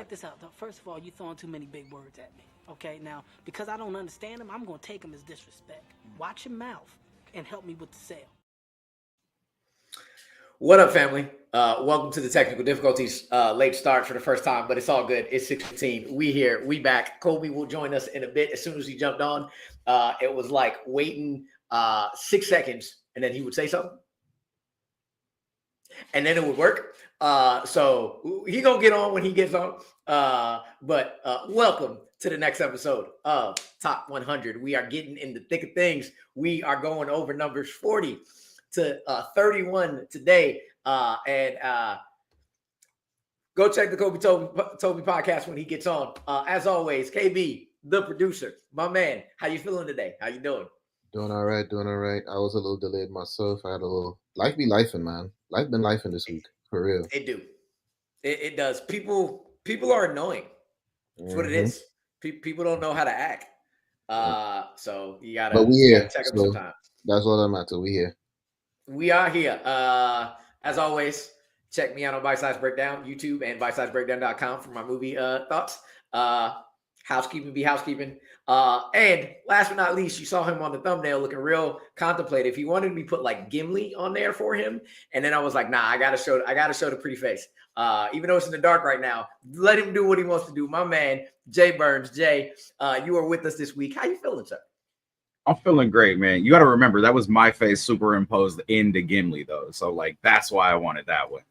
check this out, though. First of all, you throwing too many big words at me. Okay, now, because I don't understand them, I'm going to take them as disrespect. Watch your mouth and help me with the sale. What up, family? Welcome to the technical difficulties. Late start for the first time, but it's all good. It's 6:15. We here. We back. Kolby will join us in a bit. As soon as he jumped on, it was like waiting 6 seconds, and then he would say something, and then it would work. So he gonna get on when he gets on. But welcome to the next episode of Top 100. We are getting in the thick of things. We are going over numbers 40 to 31 today. And go check the Toby podcast when he gets on. As always, KB, the producer, my man. How you feeling today? How you doing? Doing all right. I was a little delayed myself. I had a little life be lifing, man. Life been lifing this week, for real. It do. It does. People are annoying. That's what it is. People don't know how to act. So you gotta, but we here. Check them So sometimes. that's all that matters. We here. We are here. As always, check me out on Bite Size Breakdown, YouTube, and bitesizebreakdown.com for my movie thoughts. Housekeeping be housekeeping. And last but not least, you saw him on the thumbnail looking real contemplative. He wanted me to put like Gimli on there for him. And then I was like, nah, I gotta show the pretty face. Even though it's in the dark right now, let him do what he wants to do. My man, Jay Burnz. Jay, you are with us this week. How you feeling, sir? I'm feeling great, man. You got to remember that was my face superimposed into Gimli, though. So, like, that's why I wanted that one.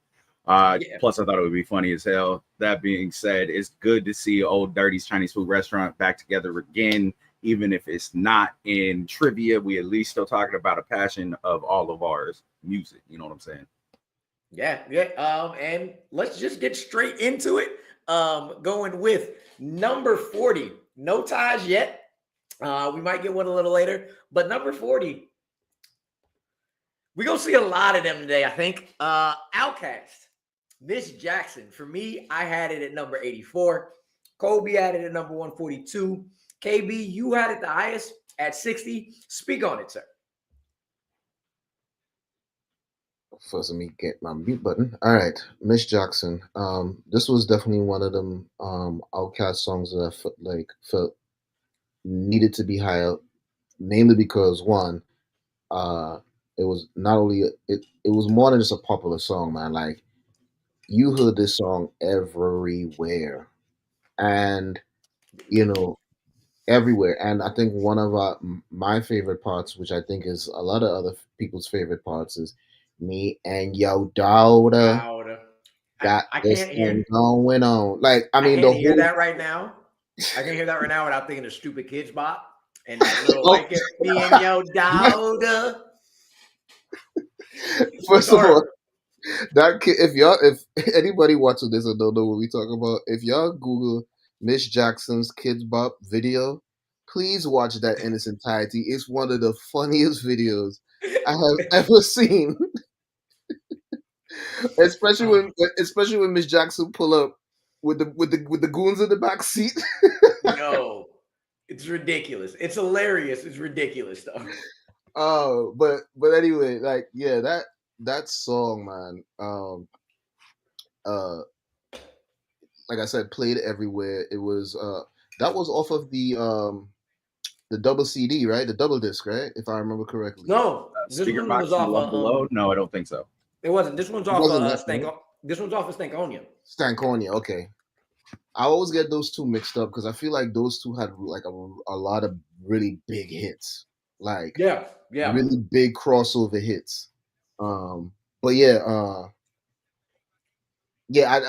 Plus, I thought it would be funny as hell. That being said, it's good to see Old Dirty's Chinese food restaurant back together again. Even if it's not in trivia, we at least still talking about a passion of all of ours, music. You know what I'm saying? Yeah. And let's just get straight into it. Going with number 40. No ties yet. We might get one a little later, but number 40, we're going to see a lot of them today, I think. Outkast, Miss Jackson. For me, I had it at number 84. Kolby had it at number 142. KB, you had it the highest at 60. Speak on it, sir. First, let me get my mute button. All right, Miss Jackson. This was definitely one of them Outkast songs that I felt needed to be high up, namely because one, it was not only it was more than just a popular song, man. Like you heard this song everywhere, and everywhere. And I think one of my favorite parts, which I think is a lot of other people's favorite parts, is me and yo daughter. Got I this can't hear going on. Like I mean, I can't hear that right now. I can hear that right now without thinking of Stupid Kids Bop and that little like me and your daughter. First of all, that kid, if anybody watching this and don't know what we talk about, if y'all Google Miss Jackson's Kids Bop video, please watch that in its entirety. It's one of the funniest videos I have ever seen. especially when Miss Jackson pull up with the goons in the back seat. No, it's ridiculous. It's hilarious. It's ridiculous though. Oh, but anyway, like that song, man. Like I said, played everywhere. It was that was off of the double CD, right? The double disc, right? If I remember correctly. No, this one was off below. No, I don't think so. It wasn't. This one's off This one's off of Stankonia. Stankonia, okay. I always get those two mixed up because I feel like those two had like a lot of really big hits, like really big crossover hits. But I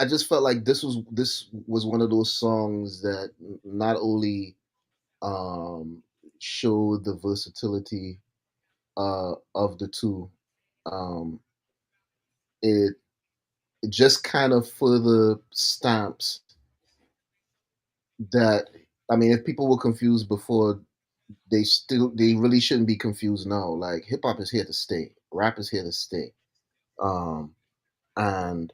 just felt like this was one of those songs that not only showed the versatility of the two, it just kind of further stamps that, I mean, if people were confused before, they really shouldn't be confused now. Like hip hop is here to stay, rap is here to stay. And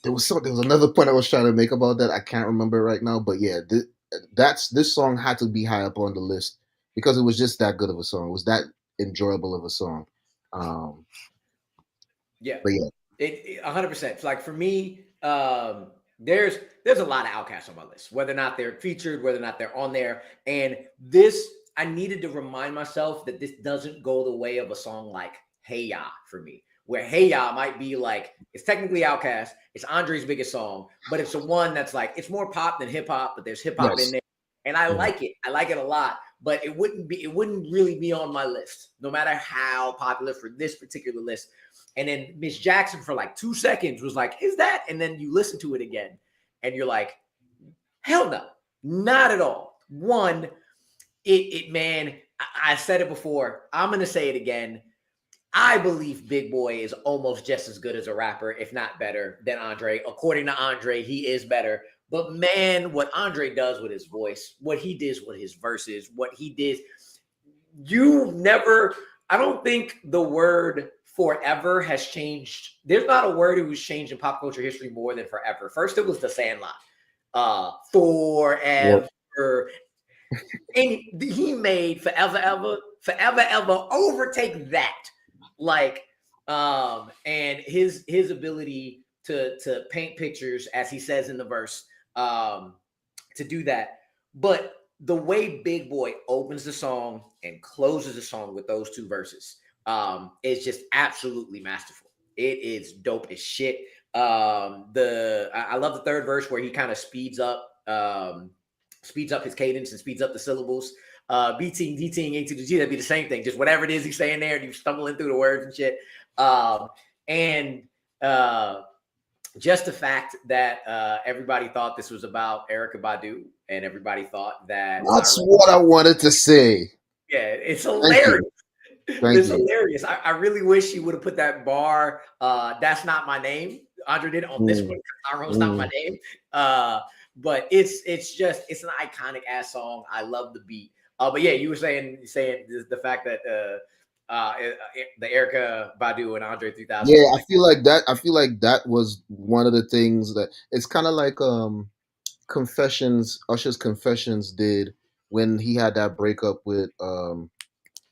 there was another point I was trying to make about that. I can't remember right now, but yeah, this song had to be high up on the list because it was just that good of a song. It was that enjoyable of a song. But yeah, it 100%. Like for me, there's a lot of Outkast on my list, whether or not they're featured, whether or not they're on there. And this, I needed to remind myself that this doesn't go the way of a song like Hey Ya for me, where Hey Ya might be like, it's technically Outkast, it's Andre's biggest song, but it's the one that's like, it's more pop than hip hop, but there's hip hop in there. And I like it. I like it a lot, but it wouldn't really be on my list, no matter how popular for this particular list. And then Miss Jackson for like 2 seconds was like, is that? And then you listen to it again and you're like, hell no, not at all. One, man, I said it before. I'm going to say it again. I believe Big Boy is almost just as good as a rapper, if not better than Andre. According to Andre, he is better. But man, what Andre does with his voice, what he does with his verses, what he did, I don't think the word forever has changed. There's not a word who's changed in pop culture history more than forever. First, it was the Sandlot. Forever. And he made forever, ever overtake that. Like, and his ability to paint pictures, as he says in the verse, to do that. But the way Big Boy opens the song and closes the song with those two verses is just absolutely masterful. It is dope as shit. I love the third verse where he kind of speeds up his cadence and speeds up the syllables. B-ting, D-ting, A to the G, that'd be the same thing. Just whatever it is he's saying there, and you stumbling through the words and shit. Just the fact that everybody thought this was about Erykah Badu, and everybody thought that that's what I wanted to say. Yeah, it's hilarious. It's hilarious. I really wish he would have put that bar. That's not my name. Andre did it on this one. Tyrone, not my name. But it's an iconic ass song. I love the beat. But yeah, you were saying the fact that the Erykah Badu and Andre 3000. Yeah, I feel like that was one of the things that it's kind of like Usher's Confessions did when he had that breakup with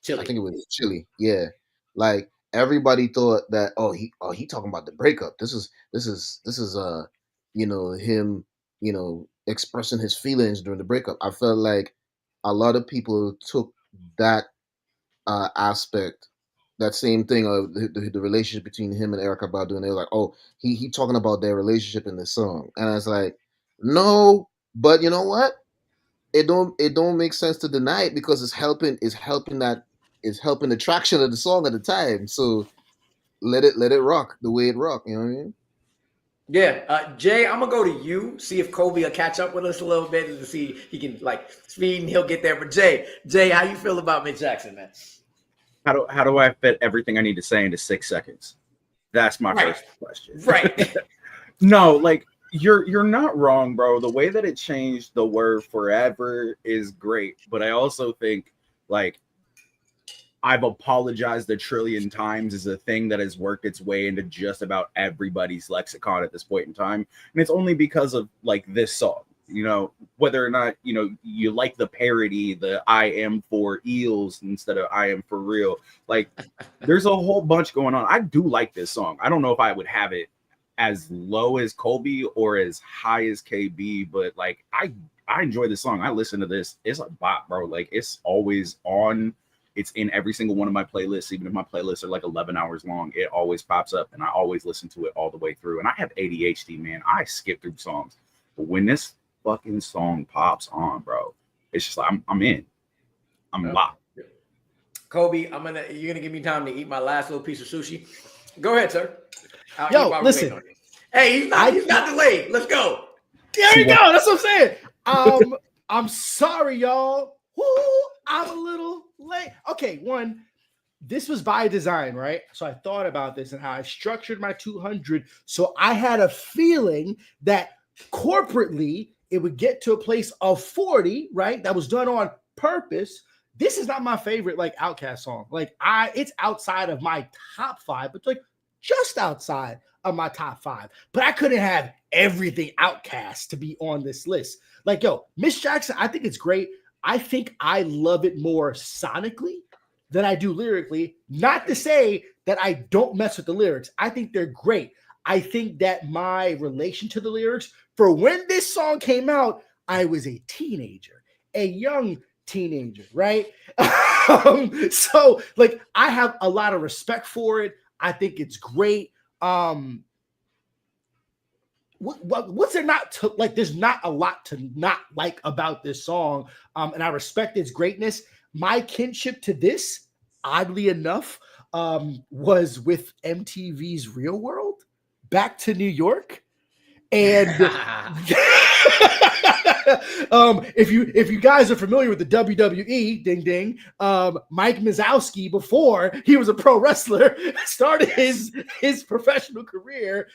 Chili. I think it was Chili. Yeah, like everybody thought that he talking about the breakup. This is him expressing his feelings during the breakup. I felt like a lot of people took that aspect, that same thing of the relationship between him and Erykah Badu, and they were like, oh, he talking about their relationship in this song, and I was like, no, but you know what? It don't make sense to deny it because it's helping the traction of the song at the time. So let it rock the way it rock. You know what I mean? Yeah, Jay, I'm gonna go to you, see if Kolby will catch up with us a little bit and see if he can like speed and he'll get there. But Jay, how you feel about Miss Jackson, man? How do I fit everything I need to say into 6 seconds? That's my first question. Right. No, like you're not wrong, bro. The way that it changed the word forever is great, but I also think like I've apologized a trillion times is a thing that has worked its way into just about everybody's lexicon at this point in time. And it's only because of like this song, whether or not, you like the parody, the I am for eels instead of I am for real. Like there's a whole bunch going on. I do like this song. I don't know if I would have it as low as Kolby or as high as KB, but like I enjoy this song. I listen to this. It's a bop, bro. Like it's always on. It's in every single one of my playlists. Even if my playlists are like 11 hours long, it always pops up and I always listen to it all the way through. And I have ADHD, man. I skip through songs. But when this fucking song pops on, bro, it's just like I'm in. I'm locked. Kolby, you're gonna give me time to eat my last little piece of sushi. Go ahead, sir. Listen. Hey, he's not delayed. Let's go. There you go. That's what I'm saying. I'm sorry, y'all. Woo, I'm a little late. Okay, this was by design, right? So I thought about this and how I structured my 200. So I had a feeling that corporately it would get to a place of 40, right? That was done on purpose. This is not my favorite like Outkast song. Like it's outside of my top 5, but like just outside of my top 5. But I couldn't have everything Outkast to be on this list. Like, Miss Jackson, I think it's great. I think I love it more sonically than I do lyrically. Not to say that I don't mess with the lyrics. I think they're great. I think that my relation to the lyrics for when this song came out, I was a teenager, a young teenager, right? So like I have a lot of respect for it. I think it's great. What's there not to like? There's not a lot to not like about this song, and I respect its greatness. My kinship to this, oddly enough, was with MTV's Real World, Back to New York, and if you guys are familiar with the WWE, ding ding, Mike Mizowski, before he was a pro wrestler, started his professional career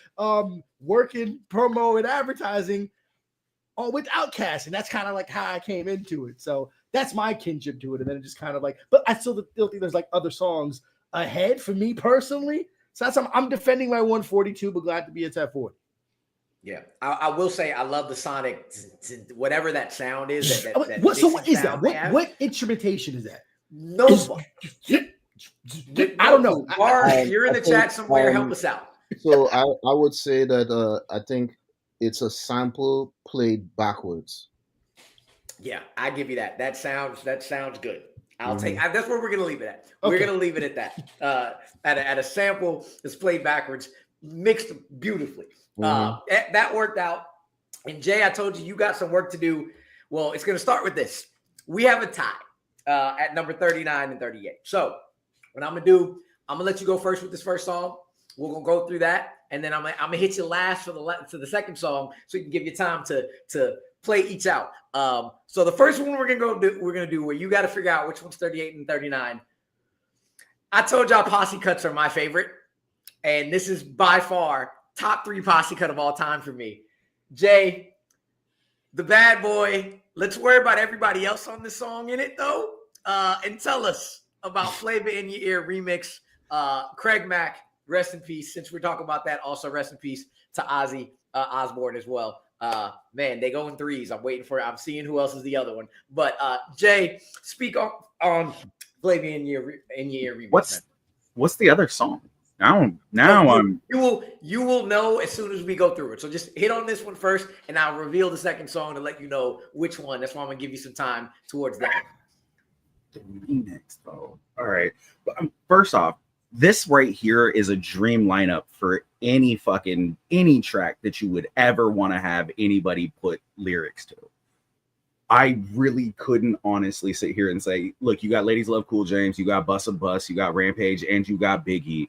working promo and advertising with Outkast, and that's kind of like how I came into it. So that's my kinship to it, and then it just kind of like, but I still think there's like other songs ahead for me personally. So that's I'm defending my 142, but glad to be at that 40. Yeah, I will say I love the sonic, whatever that sound is. So what is that? What instrumentation is that? No, I don't know. Bar, you're in the chat somewhere. Help us out. So I would say that I think it's a sample played backwards. Yeah, I give you that. That sounds good. I'll take. That's where we're gonna leave it at. Okay. We're gonna leave it at that. At a sample that's played backwards, mixed beautifully. That worked out. And Jay, I told you got some work to do. Well, it's going to start with this. We have a tie at number 39 and 38. So what I'm going to do, I'm going to let you go first with this first song. We're going to go through that. And then I'm going to hit you last for the second song so you can give you time to play each out. So the first one we're going to do where you got to figure out which one's 38 and 39. I told y'all posse cuts are my favorite. And this is by far top 3 posse cut of all time for me. Jay, the bad boy. Let's worry about everybody else on this song in it, though. And tell us about Flavor in Your Ear remix. Craig Mack, rest in peace. Since we're talking about that, also rest in peace to Ozzy Osbourne as well. Man, they go in threes. I'm waiting for it. I'm seeing who else is the other one. But Jay, speak on Flavor in Your Ear remix. What's the other song? You will know as soon as we go through it. So just hit on this one first, and I'll reveal the second song to let you know which one. That's why I'm gonna give you some time towards that. The remix, though. All right. First off, this right here is a dream lineup for any track that you would ever want to have anybody put lyrics to. I really couldn't honestly sit here and say, look, you got Ladies Love Cool James, you got Bus a Bus, you got Rampage, and you got Biggie.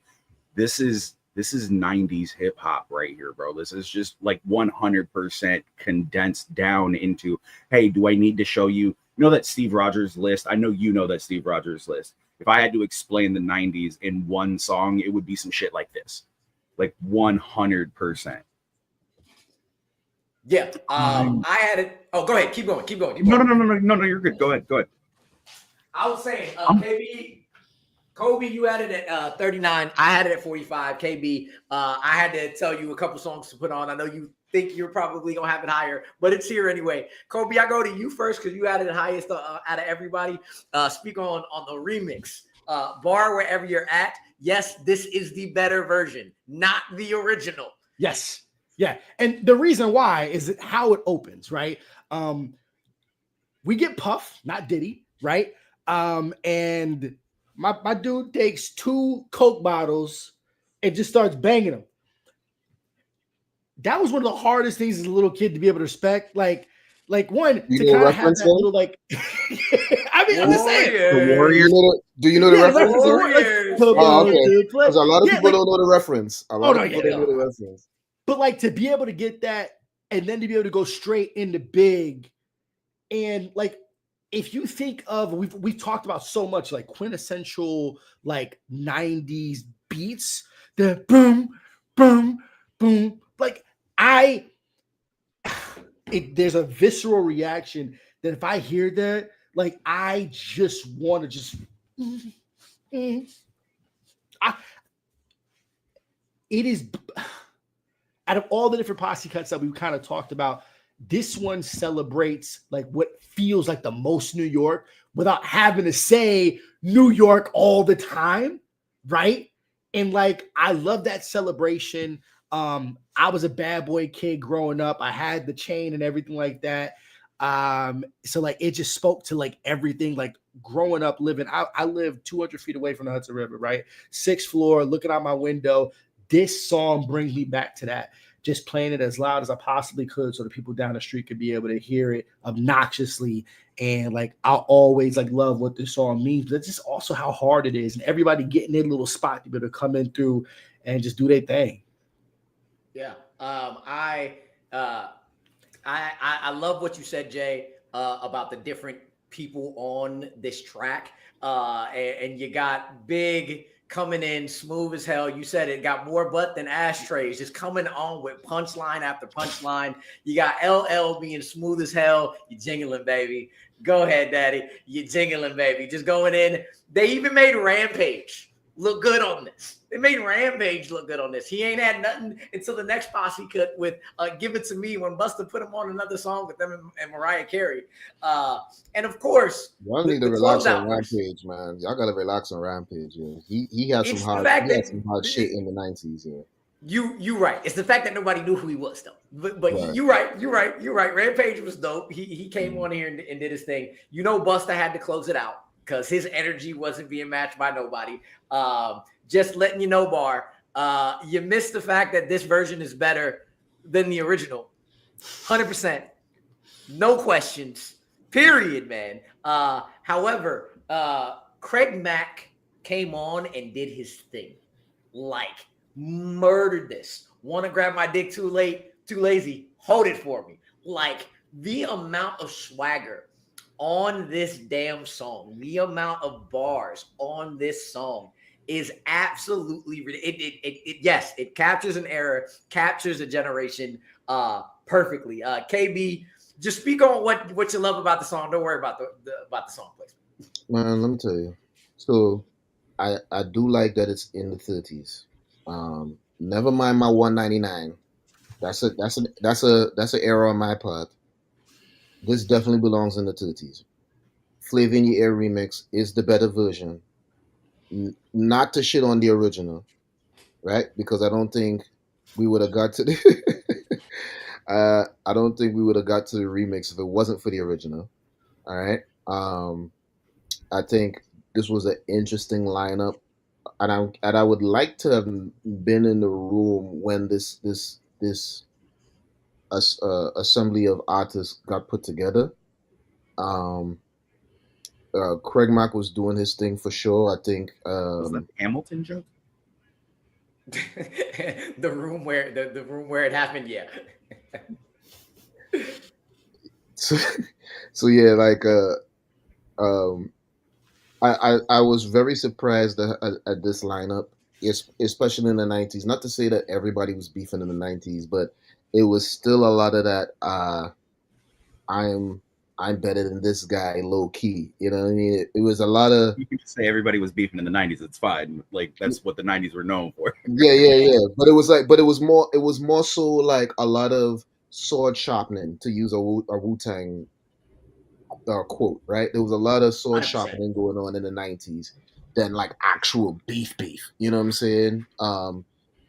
This is 90s hip hop right here, bro. This is just like 100% condensed down into, hey, do I need to show you? You know that Steve Rogers list? I know you know that Steve Rogers list. If I had to explain the 90s in one song, it would be some shit like this. Like 100%. Yeah. I had it. Oh, go ahead. Keep going. No, you're good. Go ahead. I was saying, Kolby, you had it at 39. I had it at 45. KB, I had to tell you a couple songs to put on. I know you think you're probably going to have it higher, but it's here anyway. Kolby, I go to you first because you had it highest out of everybody. Speak on the remix. Bar, wherever you're at. Yes, this is the better version, not the original. Yes. Yeah. And the reason why is how it opens, right? We get Puff, not Diddy, right? And my dude takes 2 Coke bottles and just starts banging them. That was one of the hardest things as a little kid to be able to respect. Like one to kind of have that little like. I mean, I'm just saying. The Warriors. Do you know the reference? Warriors. Oh, okay. Because a lot of people don't know the reference. A lot of people don't know the reference. But like to be able to get that and then to be able to go straight into Big, and like if you think of we've talked about so much like quintessential like 90s beats, the boom, boom, boom. Like there's a visceral reaction that if I hear that, like I just want to just it is out of all the different posse cuts that we've kind of talked about, this one celebrates like what feels like the most New York without having to say New York all the time, right? And like I love that celebration. I was a bad boy kid growing up. I had the chain and everything like that. So like it just spoke to like everything, like growing up living. I lived 200 feet away from the Hudson River, right? 6th floor, looking out my window. This song brings me back to that. Just playing it as loud as I possibly could so the people down the street could be able to hear it obnoxiously. And like I'll always like love what this song means, but it's just also how hard it is. And everybody getting their little spot to be able to come in through and just do their thing. Yeah. I love what you said, Jay, about the different people on this track. And you got Big coming in smooth as hell. You said it got more butt than ashtrays, just coming on with punchline after punchline. You got LL being smooth as hell. You jingling, baby. Go ahead, daddy. You jingling, baby. Just going in. They even made Rampage look good on this. They made Rampage look good on this. He ain't had nothing until the next posse cut with Give It To Me when Busta put him on another song with them and Mariah Carey. And of course, y'all need to relax on Rampage, man. Y'all gotta relax on Rampage. Yeah. He had some hard shit in the 90s. Yeah. You right. It's the fact that nobody knew who he was though. But right. You're right. Rampage was dope. He came on here and did his thing. You know, Busta had to close it out because his energy wasn't being matched by nobody. Just letting you know, Bar, you missed the fact that this version is better than the original. 100%. No questions. Period, man. However, Craig Mack came on and did his thing. Like, murdered this. Want to grab my dick too late, too lazy. Hold it for me. Like, the amount of swagger on this damn song, the amount of bars on this song is absolutely yes, it captures an era, captures a generation perfectly. KB, just speak on what you love about the song. Don't worry about the song placement. Man, let me tell you. So I do like that it's in the 30s. Never mind my 199. That's an error on my part. This definitely belongs in the 30s. Flavor in Your Ear remix is the better version. Not to shit on the original, right? Because I don't think we would have got to the I don't think we would have got to the remix if it wasn't for the original. All right. I think this was an interesting lineup, and I would like to have been in the room when this assembly of artists got put together. Craig Mack was doing his thing for sure. I think was that Hamilton joke? the room where it happened, yeah. so yeah, like I was very surprised at this lineup, especially in the 90s. Not to say that everybody was beefing in the 90s, but it was still a lot of that I'm better than this guy, low key. You know what I mean? It was a lot of. You can just say everybody was beefing in the 90s. It's fine. Like that's what the 90s were known for. Yeah. But it was more so like a lot of sword sharpening, to use a Wu-Tang quote, right? There was a lot of sword 100%. Sharpening going on in the 90s than like actual beef. You know what I'm saying?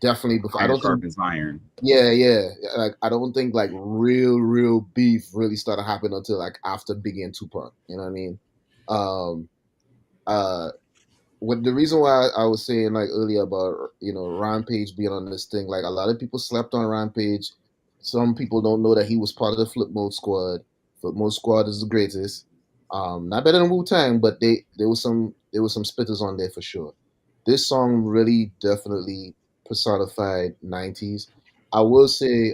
Definitely before. I don't think iron. Yeah. Like I don't think like real beef really started happening until like after Biggie and Tupac. You know what I mean? What the reason why I was saying like earlier about Rampage being on this thing, like a lot of people slept on Rampage. Some people don't know that he was part of the Flip Mode Squad. Flip Mode Squad is the greatest. Not better than Wu-Tang, but there was some spitters on there for sure. This song really definitely personified 90s. I will say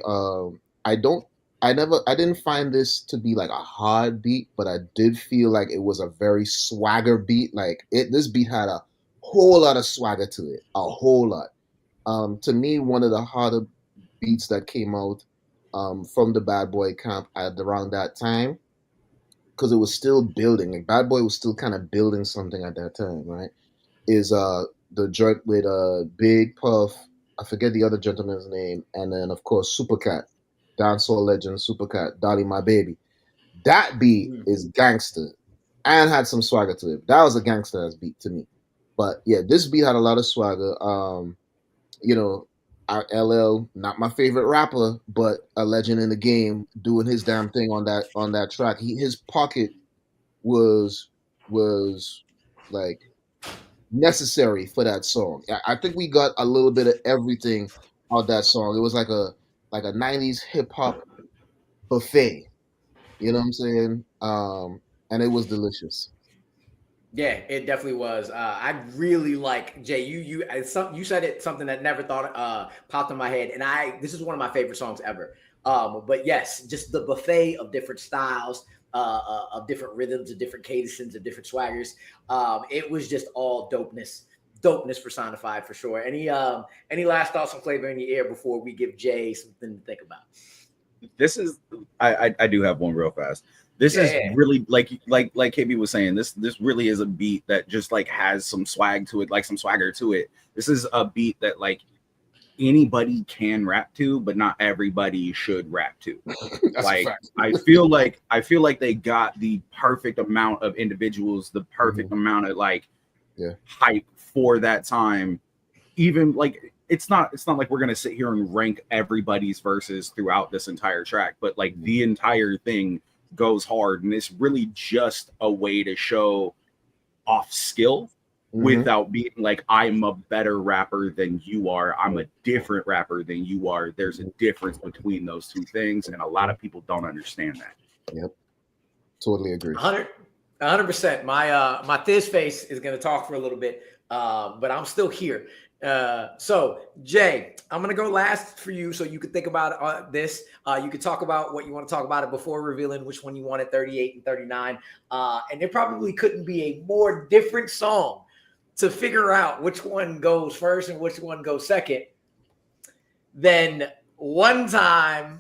I didn't find this to be like a hard beat, but I did feel like it was a very swagger beat. Like this beat had a whole lot of swagger to it, a whole lot. To me, one of the harder beats that came out from the Bad Boy camp at around that time, because it was still building. Like Bad Boy was still kind of building something at that time, right? Is the joint with Big Puff, I forget the other gentleman's name, and then of course Supercat, dancehall legend Supercat, Dolly My Baby. That beat is gangster and had some swagger to it. That was a gangster ass beat to me. But yeah, this beat had a lot of swagger. LL, not my favorite rapper, but a legend in the game, doing his damn thing on that track. His pocket was like necessary for that song. I think we got a little bit of everything out that song. It was like a 90s hip hop buffet. You know what I'm saying? And it was delicious. Yeah, it definitely was. I really like Jay. You said it, something that never thought popped in my head, and this is one of my favorite songs ever. But yes, just the buffet of different styles, of different rhythms, of different cadences, of different swaggers. It was just all dopeness personified for sure. Any last thoughts on Flavor in the Air before we give Jay something to think about? This is I do have one real fast. This is really like KB was saying, this really is a beat that just like has some swag to it, like some swagger to it. This is a beat that like anybody can rap to, but not everybody should rap to. Like I feel like they got the perfect amount of individuals, the perfect amount of like hype for that time. Even like it's not like we're gonna sit here and rank everybody's verses throughout this entire track, but like the entire thing goes hard, and it's really just a way to show off skill without being like, I'm a better rapper than you are, I'm a different rapper than you are. There's a difference between those two things, and a lot of people don't understand that. Yep, totally agree. 100%. My Thiz face is going to talk for a little bit, but I'm still here. So Jay, I'm gonna go last for you, so you can think about this. You can talk about what you want to talk about it before revealing which one you wanted, 38 and 39. And there probably couldn't be a more different song to figure out which one goes first and which one goes second than One Time,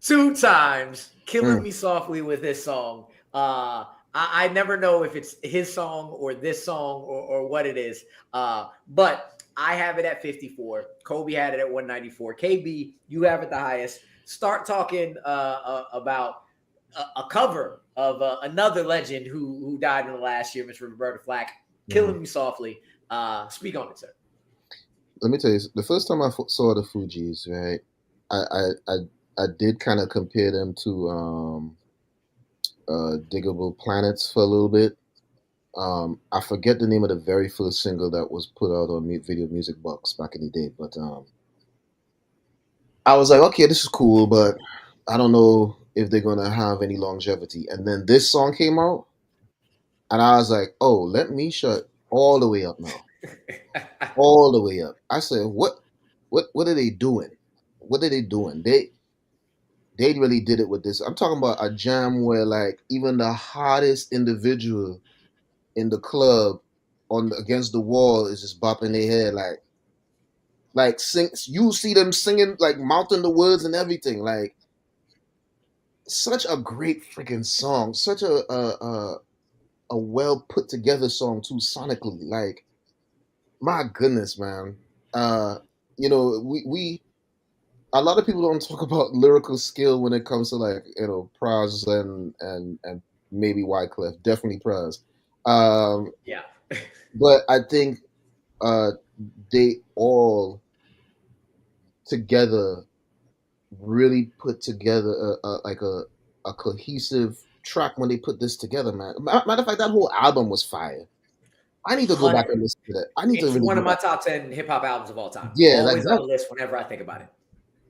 Two Times, Killing Me Softly with this song. I never know if it's his song or this song or what it is. But I have it at 54. Kolby had it at 194. KB, you have it the highest. Start talking about a cover of another legend who died in the last year, Mr. Roberta Flack, Killing Me Softly. Speak on it, sir. Let me tell you, the first time I saw the Fugees, right, I did kind of compare them to Diggable Planets for a little bit. I forget the name of the very first single that was put out on Video Music Box back in the day, but I was like, okay, this is cool, but I don't know if they're gonna have any longevity. And then this song came out, and I was like, oh, let me shut all the way up now, all the way up. I said, what are they doing? What are they doing? They really did it with this. I'm talking about a jam where like even the hottest individual in the club against the wall is just bopping their head like sing. You see them singing, like mouthing the words and everything. Like such a great freaking song, such a well put together song too sonically. Like my goodness, man. You know, we a lot of people don't talk about lyrical skill when it comes to like, you know, Pras and maybe Wyclef, definitely Pras. Yeah. But I think they all together really put together a cohesive track when they put this together, man. Matter of fact, that whole album was fire. I need to go back and listen to that. It's one of my top 10 hip hop albums of all time. Yeah, always on the list whenever I think about it.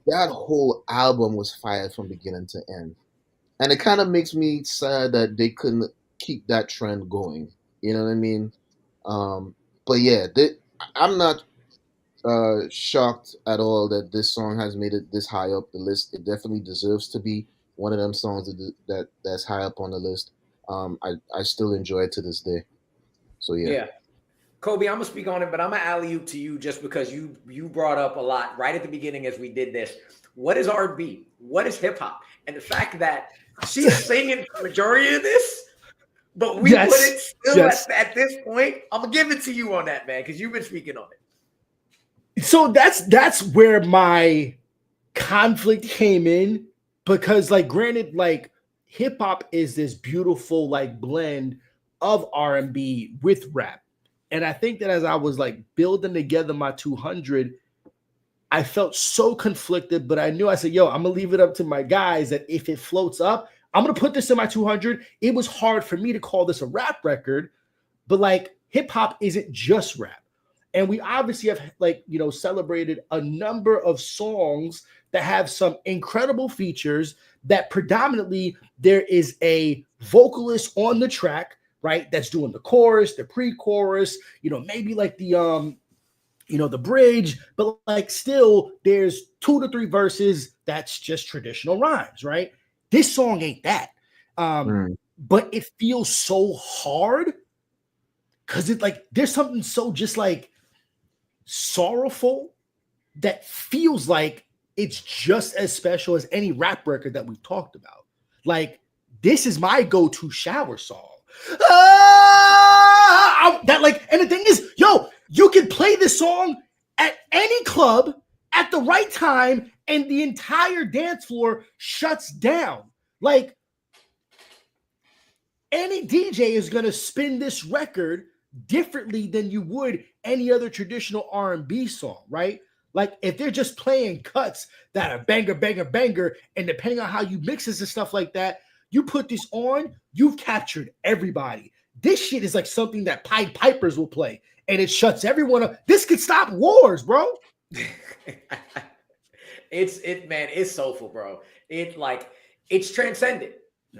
That whole album was fire from beginning to end. And it kind of makes me sad that they couldn't keep that trend going. You know what I mean? But yeah, I'm not shocked at all that this song has made it this high up the list. It definitely deserves to be one of them songs that's high up on the list. I still enjoy it to this day. So yeah. Yeah. Kolby, I'm gonna speak on it, but I'm gonna alley-oop to you just because you brought up a lot right at the beginning as we did this. What is R&B? What is hip hop? And the fact that she's singing the majority of this, but we put it still at this point. I'm gonna give it to you on that, man, because you've been speaking on it. So that's where my conflict came in, because like granted, like hip hop is this beautiful like blend of R&B with rap. And I think that as I was like building together my 200, I felt so conflicted, but I knew, I said, yo, I'm gonna leave it up to my guys that if it floats up, I'm gonna put this in my 200. It was hard for me to call this a rap record, but like hip hop isn't just rap. And we obviously have celebrated a number of songs that have some incredible features that predominantly there is a vocalist on the track, right? That's doing the chorus, the pre-chorus, maybe like the bridge, but like still there's 2 to 3 verses. That's just traditional rhymes, right? This song ain't that. But it feels so hard because it like there's something so just like sorrowful that feels like it's just as special as any rap record that we've talked about. Like, this is my go-to shower song. And the thing is, yo, you can play this song at any club at the right time and the entire dance floor shuts down. Like, any DJ is going to spin this record differently than you would any other traditional R&B song, right? Like, if they're just playing cuts that are banger, banger, banger, and depending on how you mix this and stuff like that, you put this on, you've captured everybody. This shit is like something that Pied Pipers will play, and it shuts everyone up. This could stop wars, bro. It's soulful, bro. It's transcendent.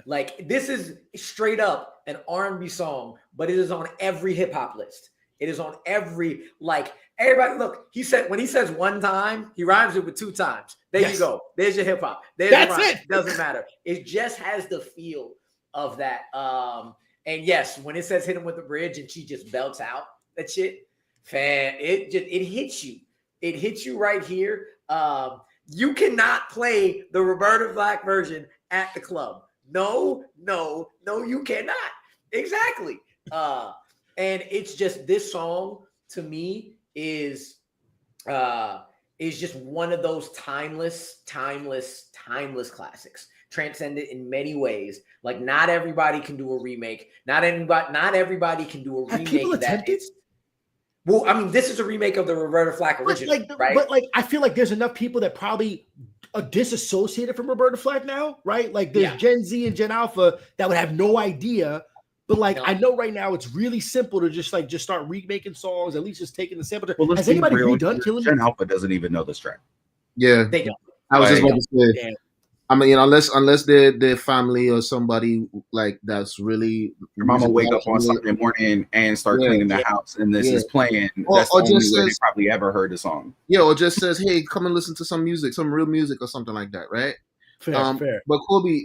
Like, this is straight up an R&B song, but it is on every hip hop list. It is on every, like, everybody, look, when he says one time, he rhymes it with 2 times. There you go. There's your hip hop. That's it. Doesn't matter. It just has the feel of that. And yes, when it says hit him with the bridge and she just belts out that shit, fam, it hits you. It hits you right here. You cannot play the Roberta Flack version at the club. No, you cannot. Exactly. And it's just, this song to me is just one of those timeless classics. Transcendent in many ways. Like, not everybody can do a remake. Not everybody can do a remake that is. Well, I mean, this is a remake of the Roberta Flack original, right? But like, I feel like there's enough people that probably are disassociated from Roberta Flack now, right? Like, there's Gen Z and Gen Alpha that would have no idea. But like, I know right now it's really simple to just start remaking songs, at least just taking the sample. Well, has anybody redone Killing Me? Gen Alpha doesn't even know this track. Yeah, they don't. I was just about to say. Damn. I mean, unless they're family or somebody like that's really. Your mama wake up on Sunday morning and start cleaning the house, and this is playing. That's the only way they probably ever heard the song. Yeah, or just says, "Hey, come and listen to some music, some real music, or something like that," right? Fair. But Kolby,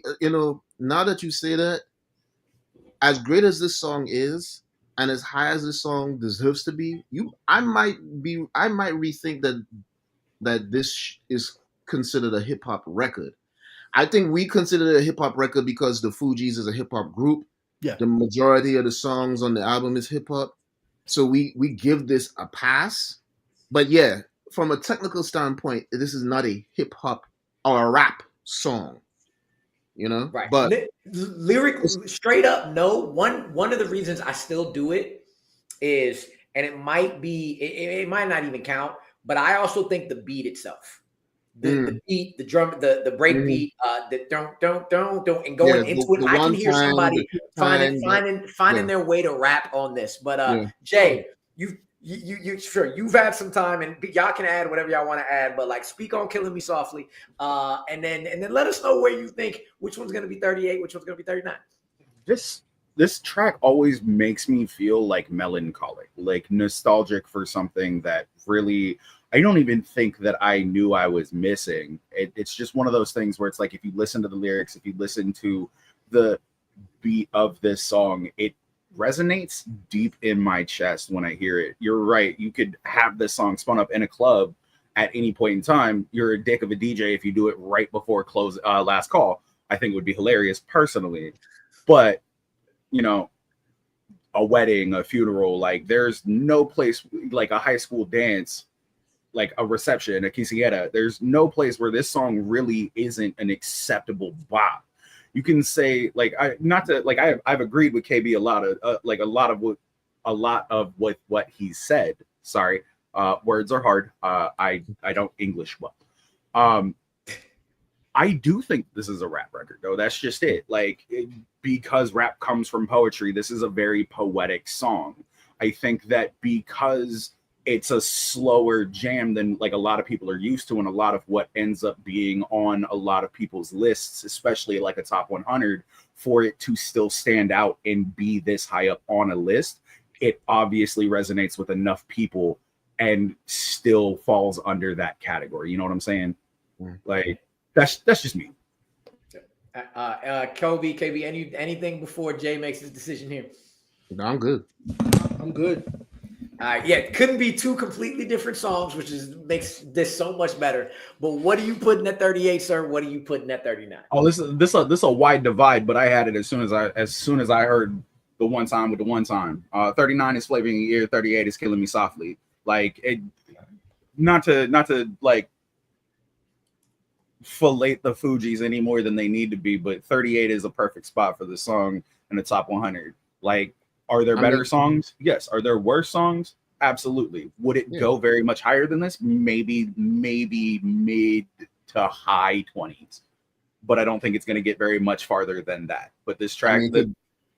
now that you say that, as great as this song is, and as high as this song deserves to be, I might rethink that this is considered a hip hop record. I think we consider it a hip hop record because the Fugees is a hip hop group. Yeah. The majority of the songs on the album is hip hop. So we give this a pass. But yeah, from a technical standpoint, this is not a hip hop or a rap song. Right. But lyric straight up, no. One of the reasons I still do it is, and it might not even count, but I also think the beat itself. The beat, the drum, the break beat, the don't, and going into it. I can hear somebody finding their way to rap on this. But Jay, you sure you've had some time, and y'all can add whatever y'all want to add. But like, speak on "Killing Me Softly," and then let us know where you think which one's gonna be 38, which one's gonna be 39. This track always makes me feel like melancholic, like nostalgic for something that really. I don't even think that I knew I was missing. It's just one of those things where it's like, if you listen to the lyrics, if you listen to the beat of this song, it resonates deep in my chest when I hear it. You're right. You could have this song spun up in a club at any point in time. You're a dick of a DJ if you do it right before last call. I think it would be hilarious personally. But, a wedding, a funeral, like there's no place like a high school dance, like a reception, a quinceañera. There's no place where this song really isn't an acceptable bop. You can say I've agreed with KB a lot of what he said. Sorry, Words are hard. I don't English well. I do think this is a rap record, though. That's just it. Like, because rap comes from poetry, this is a very poetic song. I think that because it's a slower jam than like a lot of people are used to, and a lot of what ends up being on a lot of people's lists, especially like a top 100, for it to still stand out and be this high up on a list, it obviously resonates with enough people and still falls under that category. You know what I'm saying? Like, that's just me. Kolby, KB, anything before Jay makes his decision here? No, I'm good. I'm good. Yeah, couldn't be two completely different songs, which makes this so much better. But what are you putting at 38, sir? What are you putting at 39? Oh, this is a wide divide, but I had it as soon as I heard the one time with the one time. 39 is Flavor in Your Ear. 38 is Killing Me Softly. Like, it, not to like fillet the Fugees any more than they need to be, but 38 is a perfect spot for the song in the top 100. Like, are there better songs? Yes. Are there worse songs? Absolutely. Would it go very much higher than this? Maybe mid to high 20s. But I don't think it's going to get very much farther than that. But this track,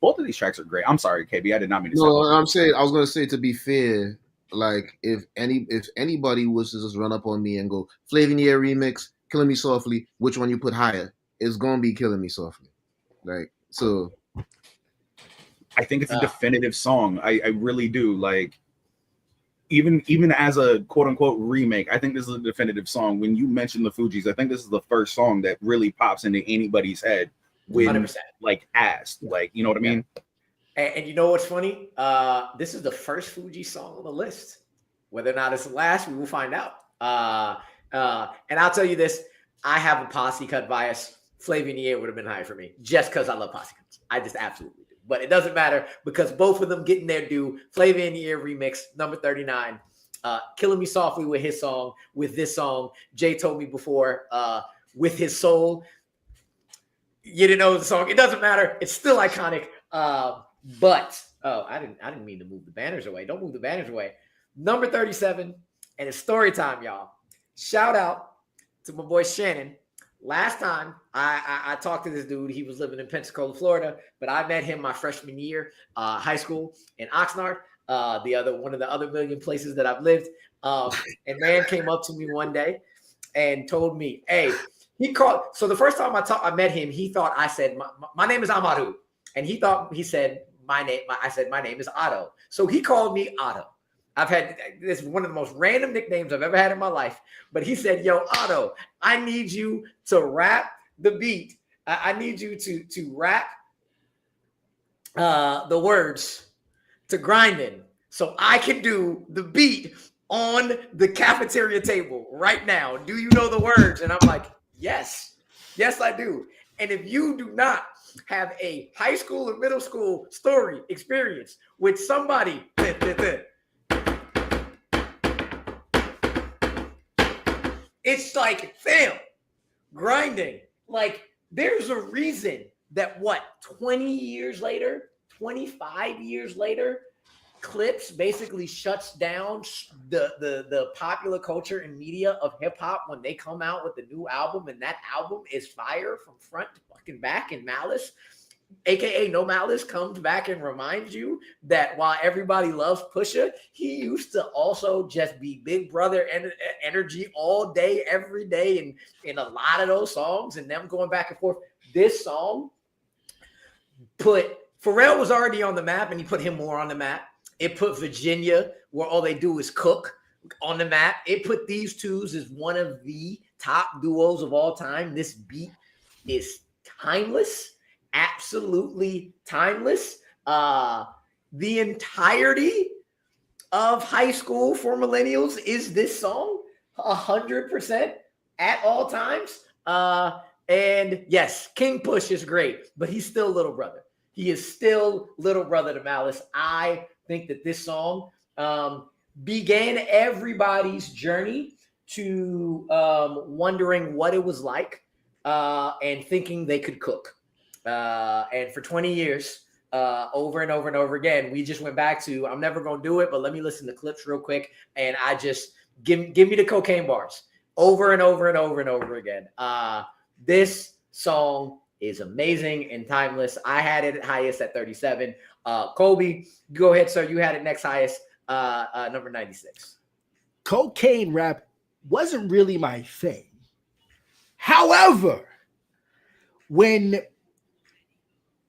both of these tracks are great. I'm sorry, KB. I did not mean to say that. I was going to say, to be fair, like, if anybody was to just run up on me and go, Flavor in the Air remix, Killing Me Softly, which one you put higher? It's going to be Killing Me Softly. Like, so... I think it's a definitive song. I really do. Like, even as a quote unquote remake, I think this is a definitive song. When you mention the Fugees, I think this is the first song that really pops into anybody's head when 100%. Like asked. Like, you know what I mean? And you know what's funny? This is the first Fugees song on the list. Whether or not it's the last, we will find out. And I'll tell you this: I have a posse cut bias. Flavor in the Air would have been higher for me just because I love posse cuts. I just absolutely. But it doesn't matter because both of them getting their due. Flavor in the Ear remix, number 39. Killing Me Softly with his song, with this song. Jay told me before, with his soul. You didn't know the song. It doesn't matter. It's still iconic. But I didn't mean to move the banners away. Don't move the banners away. Number 37, and it's story time, y'all. Shout out to my boy Shannon. Last time I talked to this dude, he was living in Pensacola, Florida, but I met him my freshman year, high school in Oxnard, one of the other million places that I've lived. And man came up to me one day and told me, hey, he called. So the first time I met him, he thought I said, my name is Amaru. And he said, I said, my name is Otto. So he called me Otto. I've had this one of the most random nicknames I've ever had in my life. But he said, yo, Otto, I need you to rap the beat. I need you to rap the words to Grindin' so I can do the beat on the cafeteria table right now. Do you know the words? And I'm like, yes. Yes, I do. And if you do not have a high school or middle school story experience with somebody it's like, fam, grinding. Like, there's a reason that 20 years later, 25 years later, Clips basically shuts down the popular culture and media of hip hop when they come out with the new album, and that album is fire from front to fucking back, and Malice, aka No Malice, comes back and reminds you that while everybody loves Pusha, he used to also just be Big Brother energy all day, every day, and in a lot of those songs, and them going back and forth. This song Pharrell was already on the map, and he put him more on the map. It put Virginia, where all they do is cook, on the map. It put these twos as one of the top duos of all time. This beat is timeless. Absolutely timeless. The entirety of high school for millennials is this song 100% at all times. And yes, King Push is great, but he's still little brother. He is still little brother to Malice. I think that this song began everybody's journey to wondering what it was like and thinking they could cook. And for 20 years, over and over and over again. We just went back to, I'm never going to do it, but let me listen to clips real quick. And I just give me the cocaine bars over and over and over and over again. This song is amazing and timeless. I had it highest at 37. Kolby, go ahead, sir. You had it next highest, number 96. Cocaine rap wasn't really my thing. However, when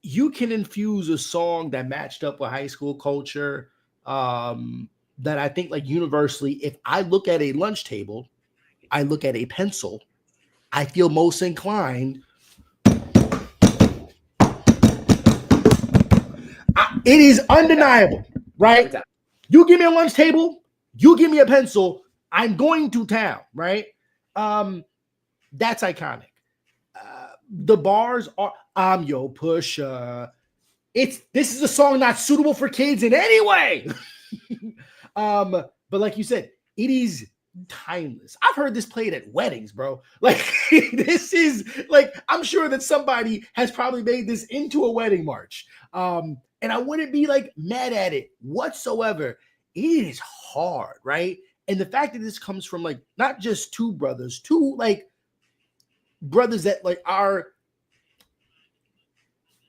you can infuse a song that matched up with high school culture, that I think like universally, if I look at a lunch table, I look at a pencil, I feel most inclined. It is undeniable, right? You give me a lunch table, you give me a pencil, I'm going to town, right? That's iconic. The bars are, I'm your pusher. This is a song not suitable for kids in any way. But like you said, it is timeless. I've heard this played at weddings, bro. Like this is like, I'm sure that somebody has probably made this into a wedding march. And I wouldn't be like mad at it whatsoever. It is hard, right? And the fact that this comes from like not just two brothers that like are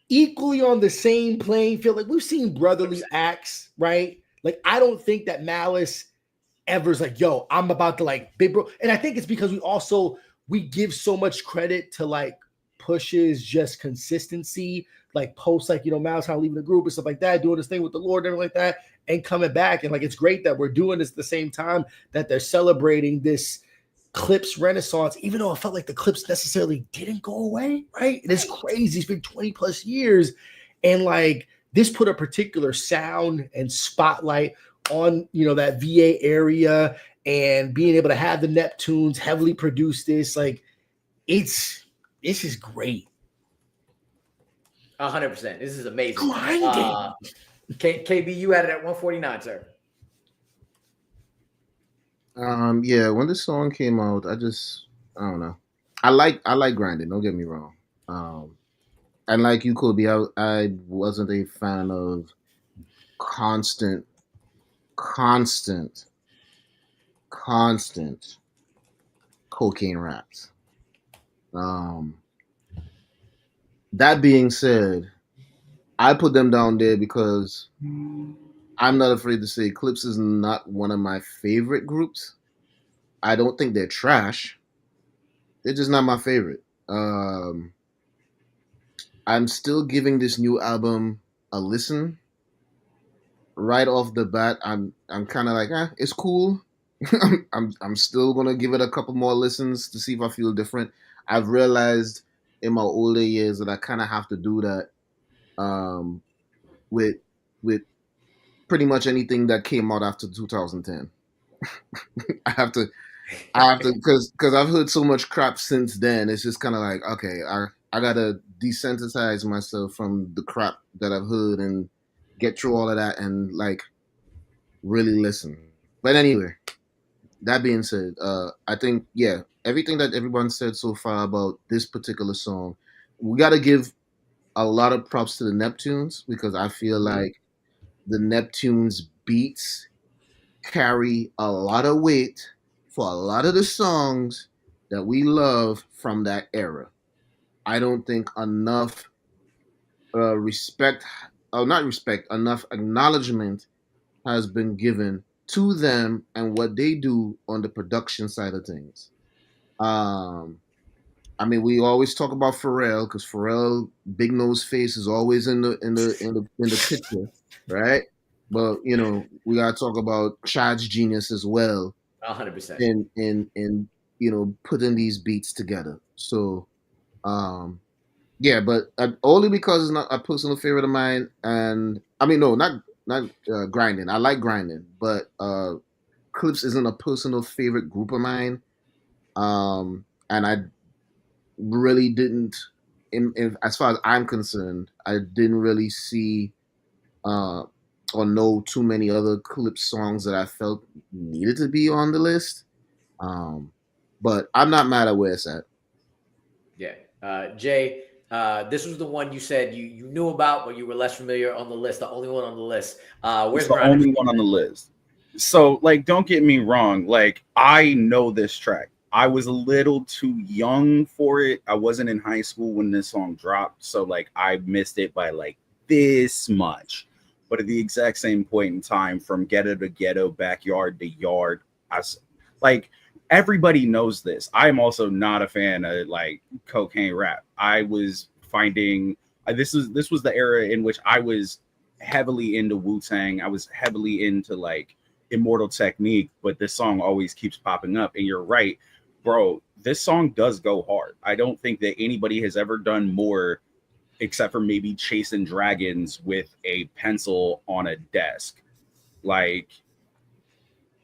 equally on the same playing field. Like we've seen brotherly acts, right? Like I don't think that Malice ever's like, yo, I'm about to like big bro. And I think it's because we give so much credit to like Push's just consistency, like posts like, Malice how leaving the group and stuff like that, doing this thing with the Lord and everything like that, and coming back. And like it's great that we're doing this at the same time that they're celebrating this Clips renaissance, even though it felt like the Clips necessarily didn't go away, right? It is crazy. It's been 20 plus years. And like this put a particular sound and spotlight on, that VA area, and being able to have the Neptunes heavily produce this. Like this is great. 100%. This is amazing. Grinding. KB, you had it at 149, sir. Yeah, when this song came out, I don't know. I like grinding, don't get me wrong. And like you, Kolby, I wasn't a fan of constant cocaine raps. That being said, I put them down there because I'm not afraid to say Clips is not one of my favorite groups. I don't think they're trash. They're just not my favorite. I'm still giving this new album a listen. Right off the bat, I'm kind of like, it's cool. I'm still gonna give it a couple more listens to see if I feel different. I've realized in my older years that I kind of have to do that with pretty much anything that came out after 2010. I have to because I've heard so much crap since then. It's just kind of like, okay, I gotta desensitize myself from the crap that I've heard and get through all of that and like really listen. But anyway, that being said, I think everything that everyone said so far about this particular song, we got to give a lot of props to the Neptunes, because I feel like the Neptunes beats carry a lot of weight for a lot of the songs that we love from that era. I don't think enough enough acknowledgement has been given to them and what they do on the production side of things. I mean, we always talk about Pharrell because Pharrell, big nose face, is always in the picture, right? But we gotta talk about Chad's genius as well. 100%. In putting these beats together. So, but only because it's not a personal favorite of mine. And I mean, no, not grinding. I like grinding, but Clips isn't a personal favorite group of mine. And I really didn't, as far as I'm concerned, I didn't really see or know too many other Clips songs that I felt needed to be on the list. But I'm not mad at where it's at. Yeah. Jay, This was the one you said you knew about, but you were less familiar on the list. The only one on the list. Where's It's the only one on the list. So, like, don't get me wrong. Like, I know this track. I was a little too young for it. I wasn't in high school when this song dropped, so like I missed it by like this much. But at the exact same point in time, from ghetto to ghetto, backyard to yard, like everybody knows this. I am also not a fan of like cocaine rap. I was finding this was the era in which I was heavily into Wu-Tang. I was heavily into like Immortal Technique, but this song always keeps popping up. And you're right, bro, this song does go hard. I don't think that anybody has ever done more, except for maybe chasing dragons with a pencil on a desk. Like,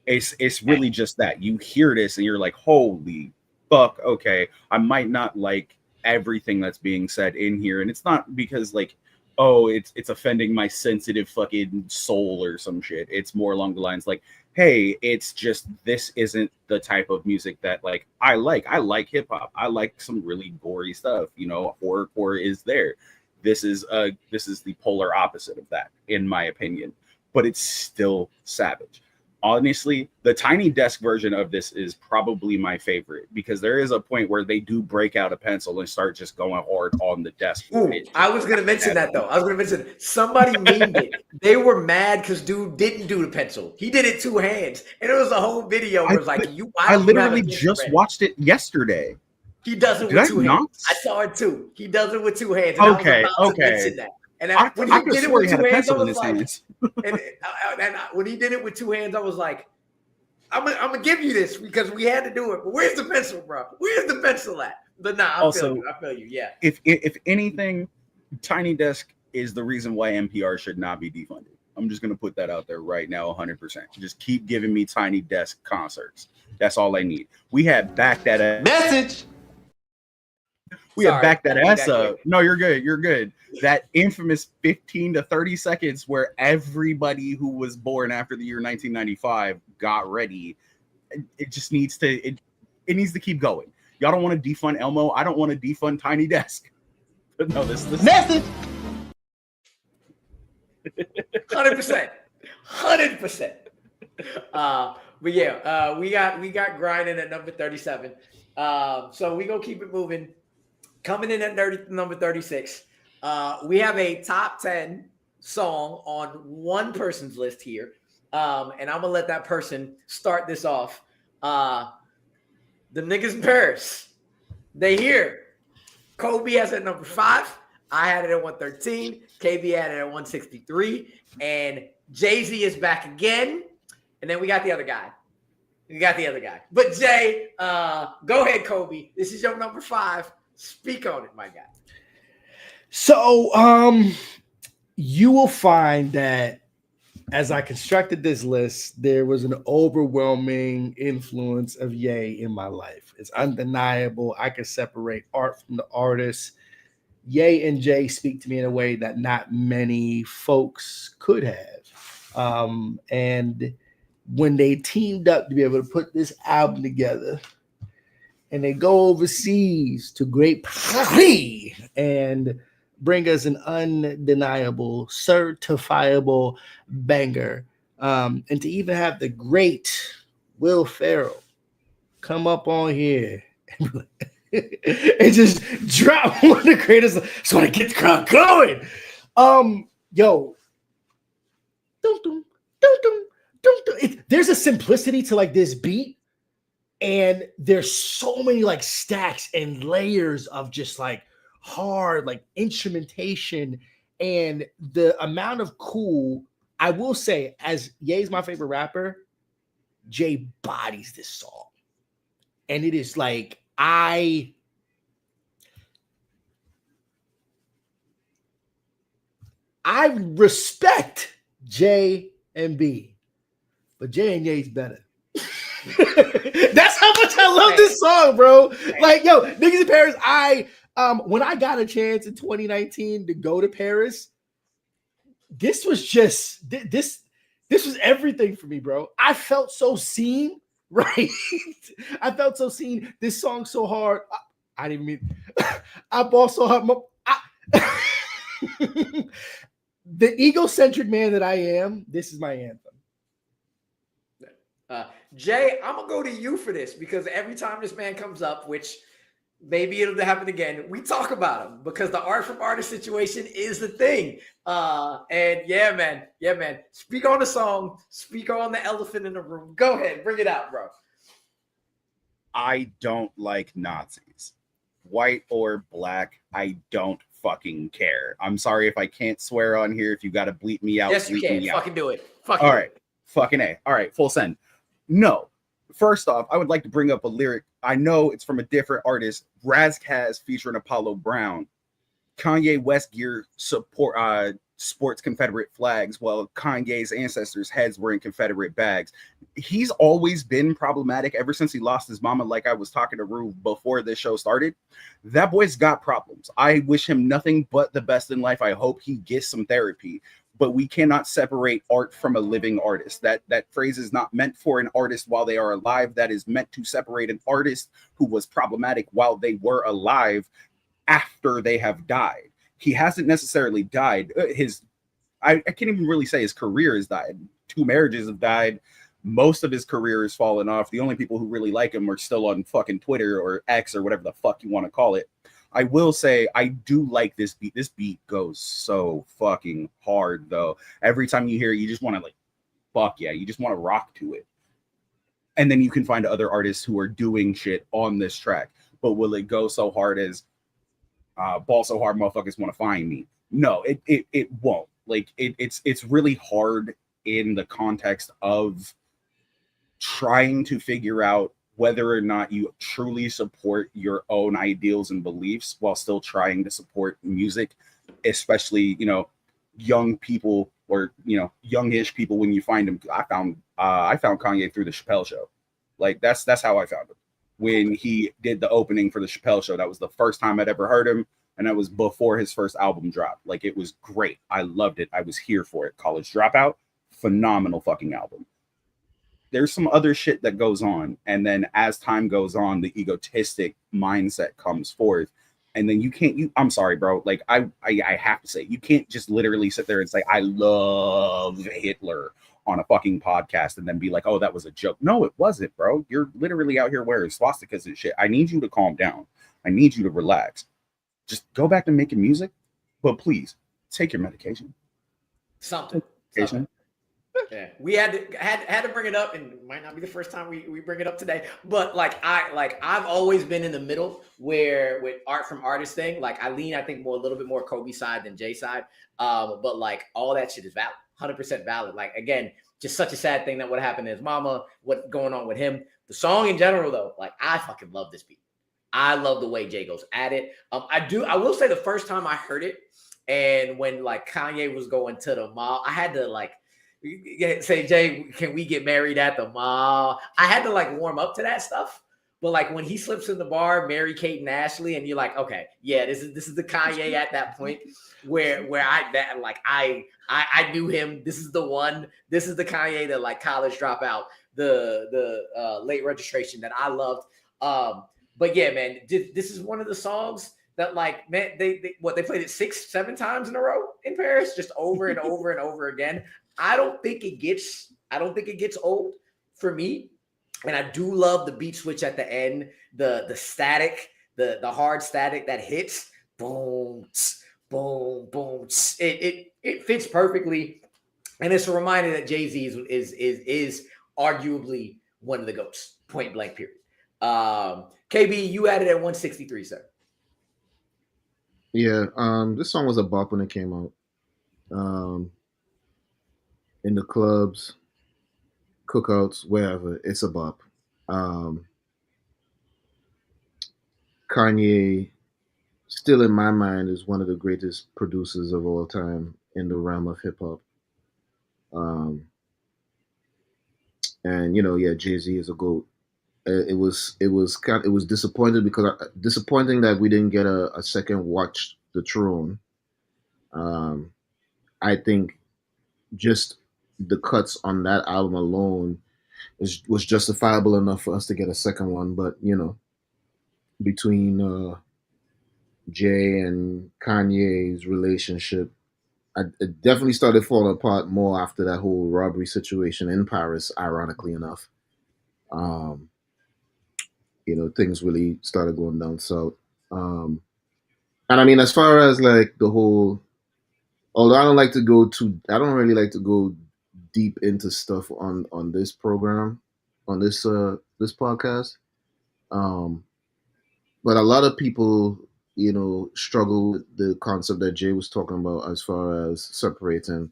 it's really just that. You hear this and you're like, holy fuck, okay, I might not like everything that's being said in here. And it's not because like, oh, it's offending my sensitive fucking soul or some shit. It's more along the lines like, hey, it's just, this isn't the type of music that like I like. I like hip hop. I like some really gory stuff. You know, horrorcore is there. This is the polar opposite of that, in my opinion. But it's still savage. Honestly, the Tiny Desk version of this is probably my favorite because there is a point where they do break out a pencil and start just going hard on the desk. Ooh, I was going to mention that though. I was going to mention somebody memed it. They were mad because dude didn't do the pencil. He did it two hands. And it was a whole video where it was like, I literally just watched it yesterday. He does it with two hands. I saw it too. He does it with two hands. And okay. And when he did it with two hands, I was like, and when he did it with two hands, I was like, I'm gonna give you this because we had to do it. But where's the pencil, bro? Where's the pencil at? But nah, I feel you. Yeah. If anything, Tiny Desk is the reason why NPR should not be defunded. I'm just gonna put that out there right now, 100%. Just keep giving me Tiny Desk concerts. That's all I need. We had backed that message. We had backed that ass up. No, you're good. You're good. That infamous 15 to 30 seconds where everybody who was born after the year 1995 got ready. It just needs to, it needs to keep going. Y'all don't want to defund Elmo. I don't want to defund Tiny Desk. But no, this message. 100%. 100%. But yeah, we got grinding at number 37. So we gonna keep it moving. Coming in at number 36, we have a top 10 song on one person's list here. And I'm going to let that person start this off. The niggas in Paris, they here. Kolby has it at number 5. I had it at 113. KB had it at 163. And Jay-Z is back again. And then we got the other guy. But Jay, go ahead, Kolby. This is your number 5. Speak on it, my guy. So, you will find that as I constructed this list, there was an overwhelming influence of Ye in my life. It's undeniable. I can separate art from the artist. Ye and Jay speak to me in a way that not many folks could have. And when they teamed up to be able to put this album together, and they go overseas to Great Paris and bring us an undeniable, certifiable banger. And to even have the great Will Ferrell come up on here and just drop one of the greatest. Just want to get the crowd going. Yo. There's a simplicity to like this beat. And there's so many like stacks and layers of just like hard like instrumentation and the amount of cool. I will say, as Ye's my favorite rapper, Jay bodies this song. And it is like I respect J and B, but J and Ye's better. That's how much I love this song, bro. Like, yo, niggas in Paris. When I got a chance in 2019 to go to Paris, this was just this was everything for me, bro. I felt so seen, right? I felt so seen. This song so hard. I didn't mean. I bought so hard. The egocentric man that I am, this is my anthem. Jay, I'm gonna go to you for this because every time this man comes up, which maybe it'll happen again, we talk about him because the art from artist situation is the thing. And yeah, man. Speak on the song, speak on the elephant in the room. Go ahead, bring it out, bro. I don't like Nazis, white or black. I don't fucking care. I'm sorry if I can't swear on here. If you got to bleep me out, yes, you can. Fucking do it. Fucking all right, fucking A. All right, full send. No. First off, I would like to bring up a lyric. I know it's from a different artist, Razkaz featuring Apollo Brown. Kanye West gear sports Confederate flags while Kanye's ancestors' heads were in Confederate bags. He's always been problematic ever since he lost his mama, like I was talking to Rue before this show started. That boy's got problems. I wish him nothing but the best in life. I hope he gets some therapy. But we cannot separate art from a living artist. That phrase is not meant for an artist while they are alive. That is meant to separate an artist who was problematic while they were alive after they have died. He hasn't necessarily died. I can't even really say his career has died. 2 marriages have died. Most of his career has fallen off. The only people who really like him are still on fucking Twitter or X or whatever the fuck you want to call it. I will say I do like this beat. This beat goes so fucking hard, though. Every time you hear it, you just want to fuck yeah. You just want to rock to it. And then you can find other artists who are doing shit on this track. But will it go so hard as ball so hard motherfuckers want to find me? No, it won't. It's really hard in the context of trying to figure out whether or not you truly support your own ideals and beliefs while still trying to support music, especially, young people or, youngish people when you find them. I found Kanye through the Chappelle Show. That's how I found him. When he did the opening for the Chappelle Show, that was the first time I'd ever heard him. And that was before his first album dropped. It was great. I loved it. I was here for it. College Dropout, phenomenal fucking album. There's some other shit that goes on. And then as time goes on, the egotistic mindset comes forth. And then I'm sorry, bro. I have to say, you can't just literally sit there and say, I love Hitler on a fucking podcast and then be like, oh, that was a joke. No, it wasn't, bro. You're literally out here wearing swastikas and shit. I need you to calm down. I need you to relax. Just go back to making music. But please, take your medication. Something. Yeah, we had to bring it up, and it might not be the first time we bring it up today. But I've always been in the middle where with art from artist thing. I lean, I think, a little bit more Kolby side than Jay side. But all that shit is valid, 100% valid. Again, just such a sad thing that what happened to his mama, what's going on with him. The song in general, though, I fucking love this beat. I love the way Jay goes at it. I will say the first time I heard it, and when Kanye was going to the mall, I had to say, Jay, can we get married at the mall? I had to warm up to that stuff. But when he slips in the bar, Mary Kate and Ashley, and you're like, okay, yeah, this is the Kanye at that point where I knew him. This is the one. This is the Kanye that College Dropout, the Late Registration that I loved. But yeah, man, this is one of the songs that man, they played it 6-7 times in a row in Paris, just over and over and over again. I don't think it gets old for me. And I do love the beat switch at the end, the static, the hard static that hits. Boom, tss, boom, boom. Tss. It fits perfectly. And it's a reminder that Jay-Z is arguably one of the GOATs, point blank period. KB, you had it at 163, sir. Yeah, this song was a bop when it came out. In the clubs, cookouts, wherever, it's a bop. Kanye, still in my mind, is one of the greatest producers of all time in the realm of hip hop. And Jay-Z is a GOAT. It was disappointing disappointing that we didn't get a second Watch the Throne. I think just the cuts on that album alone was justifiable enough for us to get a second one. But between Jay and Kanye's relationship. It definitely started falling apart more after that whole robbery situation in Paris, ironically enough. Um, things really started going down south. And I mean, as far as like the whole, although I don't really like to go deep into stuff on this program, on this podcast. Um, but a lot of people, struggle with the concept that Jay was talking about as far as separating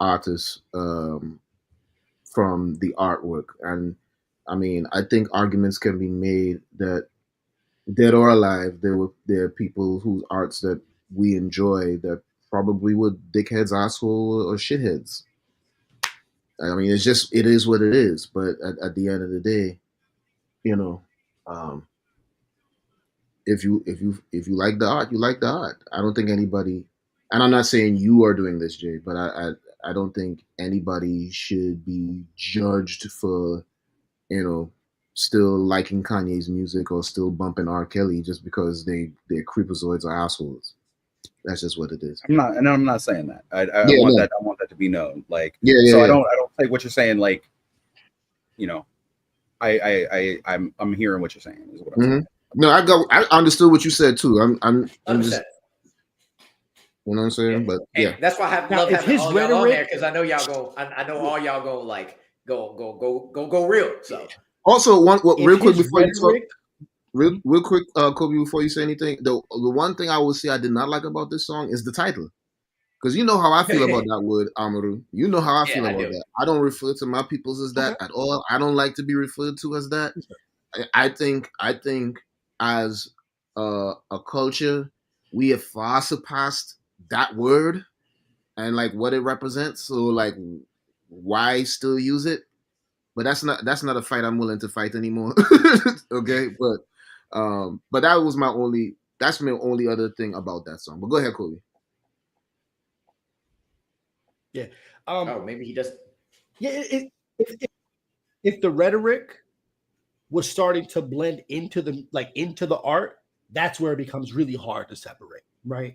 artists from the artwork. And I mean, I think arguments can be made that dead or alive, there are people whose arts that we enjoy that probably were dickheads, asshole, or shitheads. I mean, it is what it is. But at the end of the day, you know, um, if you like the art, you like the art. I don't think anybody, and I'm not saying you are doing this, Jay, but I don't think anybody should be judged for still liking Kanye's music or still bumping R. Kelly just because they're creepazoids or assholes. That's just what it is. I'm not saying that. I Yeah, want no. that. I want that to be known. Like, Yeah, so yeah. I don't take what you're saying. Like, I'm hearing what you're saying. Is what I'm saying. No, I understood what you said too. I'm just, 100%. you know what I'm saying? Yeah. But And yeah, that's why I Now, love if having his all y'all on rhetoric- there because I know y'all go. I know all y'all go like go real. So also if real quick his before you talk, rhetoric, real quick, Kobe, before you say anything, the one thing I would say I did not like about this song is the title. Because you know how I feel about that word, Amaru. You know how I feel about that. I don't refer to my peoples as that at all. I don't like to be referred to as that. I think as a culture, we have far surpassed that word and like what it represents. So like, why still use it? But that's not a fight I'm willing to fight anymore. Okay, but that's my only other thing about that song. But go ahead, Kobe. yeah. maybe he does. Yeah, if the rhetoric was starting to blend into the art, that's where it becomes really hard to separate, right?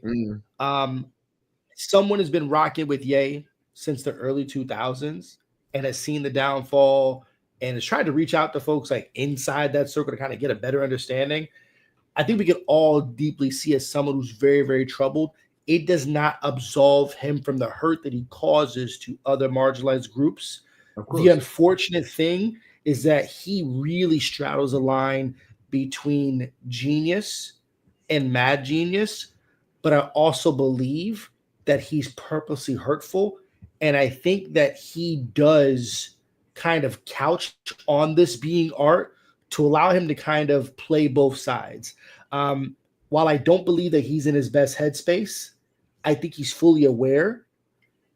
Someone has been rocking with Ye since the early 2000s and has seen the downfall and has tried to reach out to folks like inside that circle to kind of get a better understanding. I think we can all deeply see as someone who's very, very troubled. It does not absolve him from the hurt that he causes to other marginalized groups. The unfortunate thing is that he really straddles a line between genius and mad genius, but I also believe that he's purposely hurtful. And I think that he does kind of couch on this being art to allow him to kind of play both sides. While I don't believe that he's in his best headspace, I think he's fully aware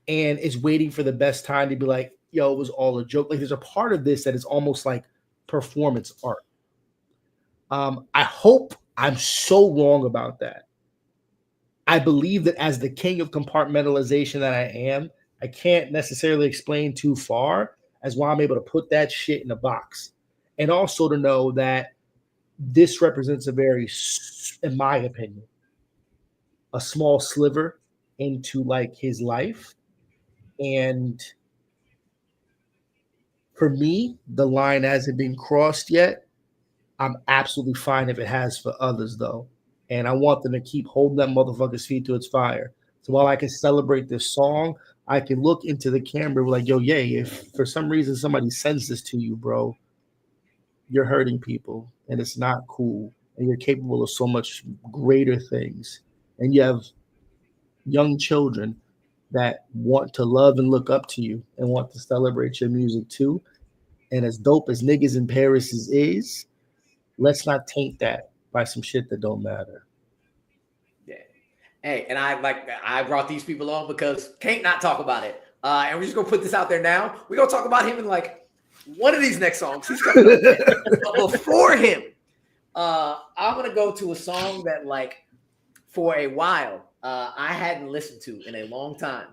and is waiting for the best time to be like, yo, it was all a joke. Like there's a part of this that is almost like performance art. I hope I'm so wrong about that. I believe that as the king of compartmentalization that I am, I can't necessarily explain too far as why I'm able to put that shit in a box. And also to know that this represents a very, in my opinion, a small sliver into like his life. And for me, the line hasn't been crossed yet. I'm absolutely fine if it has for others, though. And I want them to keep holding that motherfucker's feet to its fire. So while I can celebrate this song, I can look into the camera like, yo, yay, if for some reason somebody sends this to you, bro, you're hurting people and it's not cool. And you're capable of so much greater things. And you have young children that want to love and look up to you and want to celebrate your music too. And as dope as Niggas in Paris is, let's not taint that by some shit that don't matter. Yeah. Hey, and I brought these people on because can't not talk about it. And we're just gonna put this out there now. We're gonna talk about him in like one of these next songs. He's coming up there. But before him, I'm gonna go to a song that like for a while I hadn't listened to in a long time.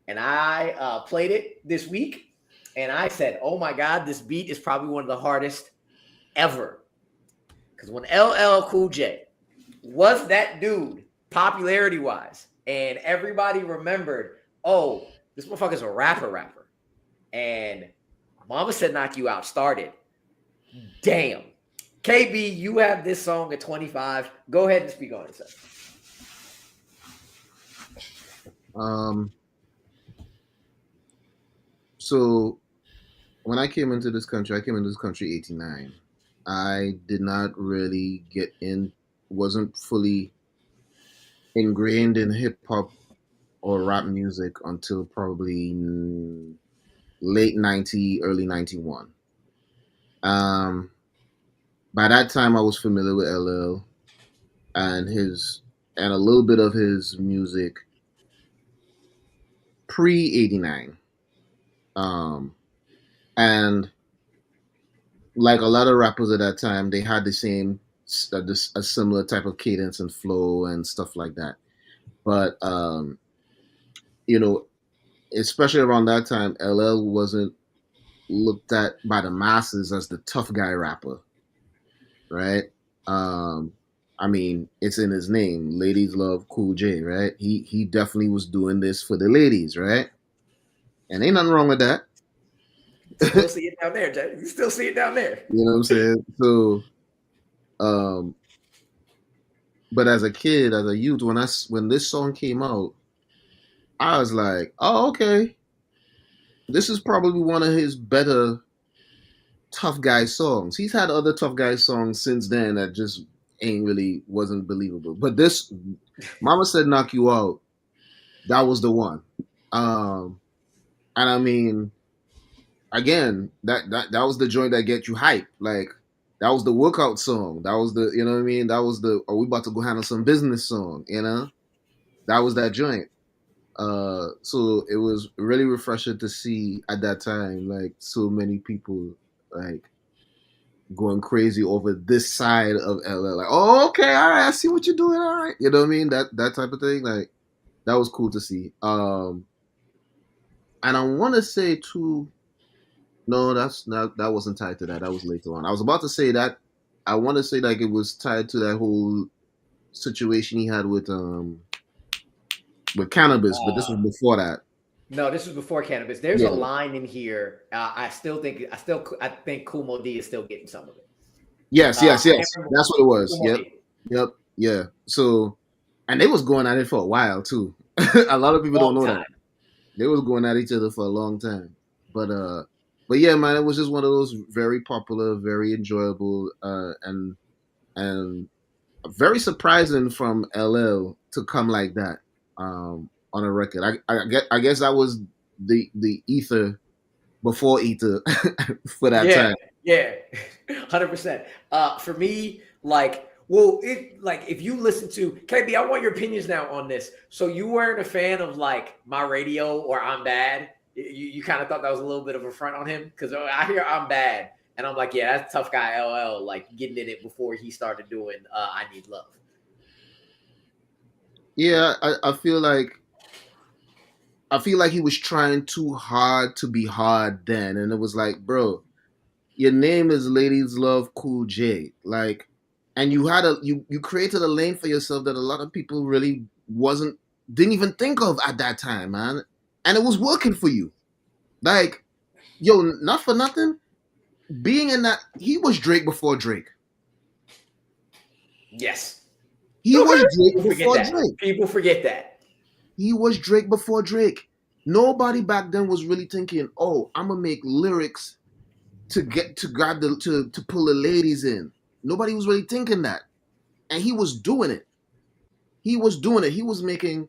And I played it this week and I said, oh my God, this beat is probably one of the hardest ever. Because when LL Cool J was that dude popularity wise, and everybody remembered, oh, this motherfucker's a rapper, and Mama Said Knock You Out started. Damn. KB, you have this song at 25. Go ahead and speak on it, sir. So when I came into this country, 89. I did not really wasn't fully ingrained in hip hop or rap music until probably late 90, early 91. By that time I was familiar with LL and a little bit of his music pre-89. And like a lot of rappers at that time, they had the same, a similar type of cadence and flow and stuff like that. But, especially around that time, LL wasn't looked at by the masses as the tough guy rapper, right? I mean, it's in his name. Ladies love Cool J, right? He definitely was doing this for the ladies, right? And ain't nothing wrong with that. Still see it down there, Jay. You still see it down there. You know what I'm saying? So, but as a kid, as a youth, when this song came out, I was like, oh, okay. This is probably one of his better tough guy songs. He's had other tough guy songs since then that just wasn't believable. But this, Mama Said Knock You Out, that was the one. And I mean, again, that was the joint that get you hype. Like, that was the workout song. That was the, you know what I mean? That was the, are we about to go handle some business song, you know? That was that joint. So it was really refreshing to see at that time, like, so many people, like, going crazy over this side of LL. Like, oh, okay, all right, I see what you're doing, all right. You know what I mean? That type of thing. Like, that was cool to see. And I want to say, too, no, that wasn't tied to that. That was later on. I was about to say that. I want to say, like, it was tied to that whole situation he had with Cannabis, but this was before that. No, this was before Cannabis. There's a line in here. I think Kumo D is still getting some of it. Yes. That's what it was. Yep. Yeah. So, and they was going at it for a while too. A lot of people don't know that. They was going at each other for a long time. But yeah, man, it was just one of those very popular, very enjoyable, and very surprising from LL to come like that. On a record. I guess that was the ether before ether for that time. Yeah, 100%. For me, if you listen to KB, I want your opinions now on this. So you weren't a fan of like My Radio or I'm Bad. You kind of thought that was a little bit of a front on him, because I hear I'm Bad and I'm like, yeah, that's tough guy LL, like getting in it before he started doing I Need Love. Yeah, I feel like he was trying too hard to be hard then, and it was like, bro, your name is Ladies Love Cool J, like, and you had you created a lane for yourself that a lot of people really didn't even think of at that time, man, and it was working for you. Like, yo, not for nothing, being in that, he was Drake before Drake. Yes. He was Drake before Drake. People forget that. He was Drake before Drake. Nobody back then was really thinking, oh, I'm gonna make lyrics to pull the ladies in. Nobody was really thinking that. And he was doing it. He was making,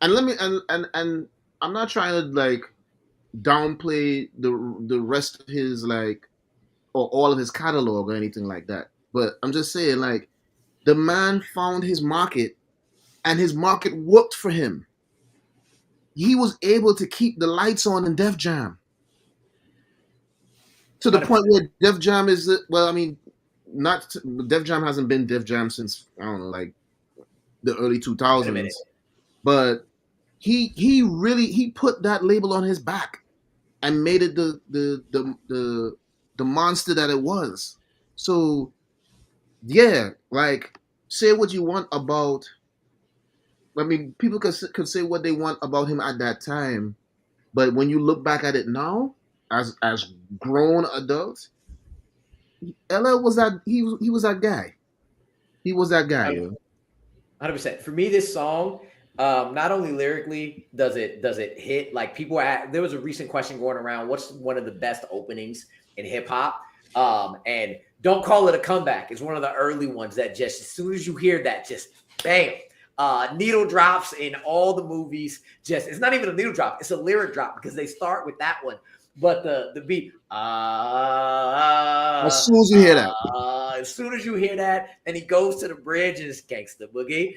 and I'm not trying to like downplay the rest of his, like, or all of his catalog or anything like that. But I'm just saying, like, the man found his market, and his market worked for him. He was able to keep the lights on in Def Jam. To the 100%. Point where Def Jam is, well, I mean, Def Jam hasn't been Def Jam since, I don't know, like the early 2000s. But he put that label on his back and made it the monster that it was. So, yeah, like, say what you want about. I mean, people could say what they want about him at that time, but when you look back at it now, as grown adults, LL was that he was that guy. He was that guy. 100%. For me, this song, not only lyrically does it hit, like people there was a recent question going around, what's one of the best openings in hip hop? And Don't Call It a Comeback is one of the early ones that just as soon as you hear that, just bam. Needle drops in all the movies. Just it's not even a needle drop, it's a lyric drop because they start with that one. But the beat, As soon as you hear that, as soon as you hear that, and he goes to the bridge and it's gangsta boogie,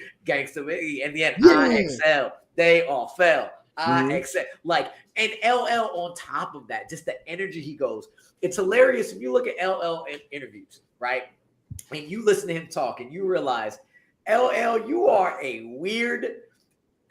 and then I excel. They all fell. I excel. Like, and LL on top of that, just the energy he goes. It's hilarious if you look at LL in interviews, right? And you listen to him talk and you realize, LL, you are a weird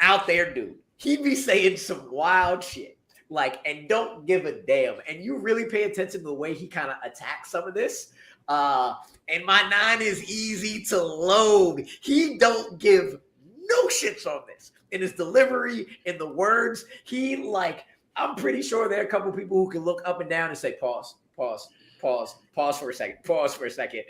out there dude. He be saying some wild shit. Like, and don't give a damn. And you really pay attention to the way he kind of attacks some of this. And my 9 is easy to load. He don't give no shits on this. In his delivery, in the words, I'm pretty sure there are a couple people who can look up and down and say, pause for a second,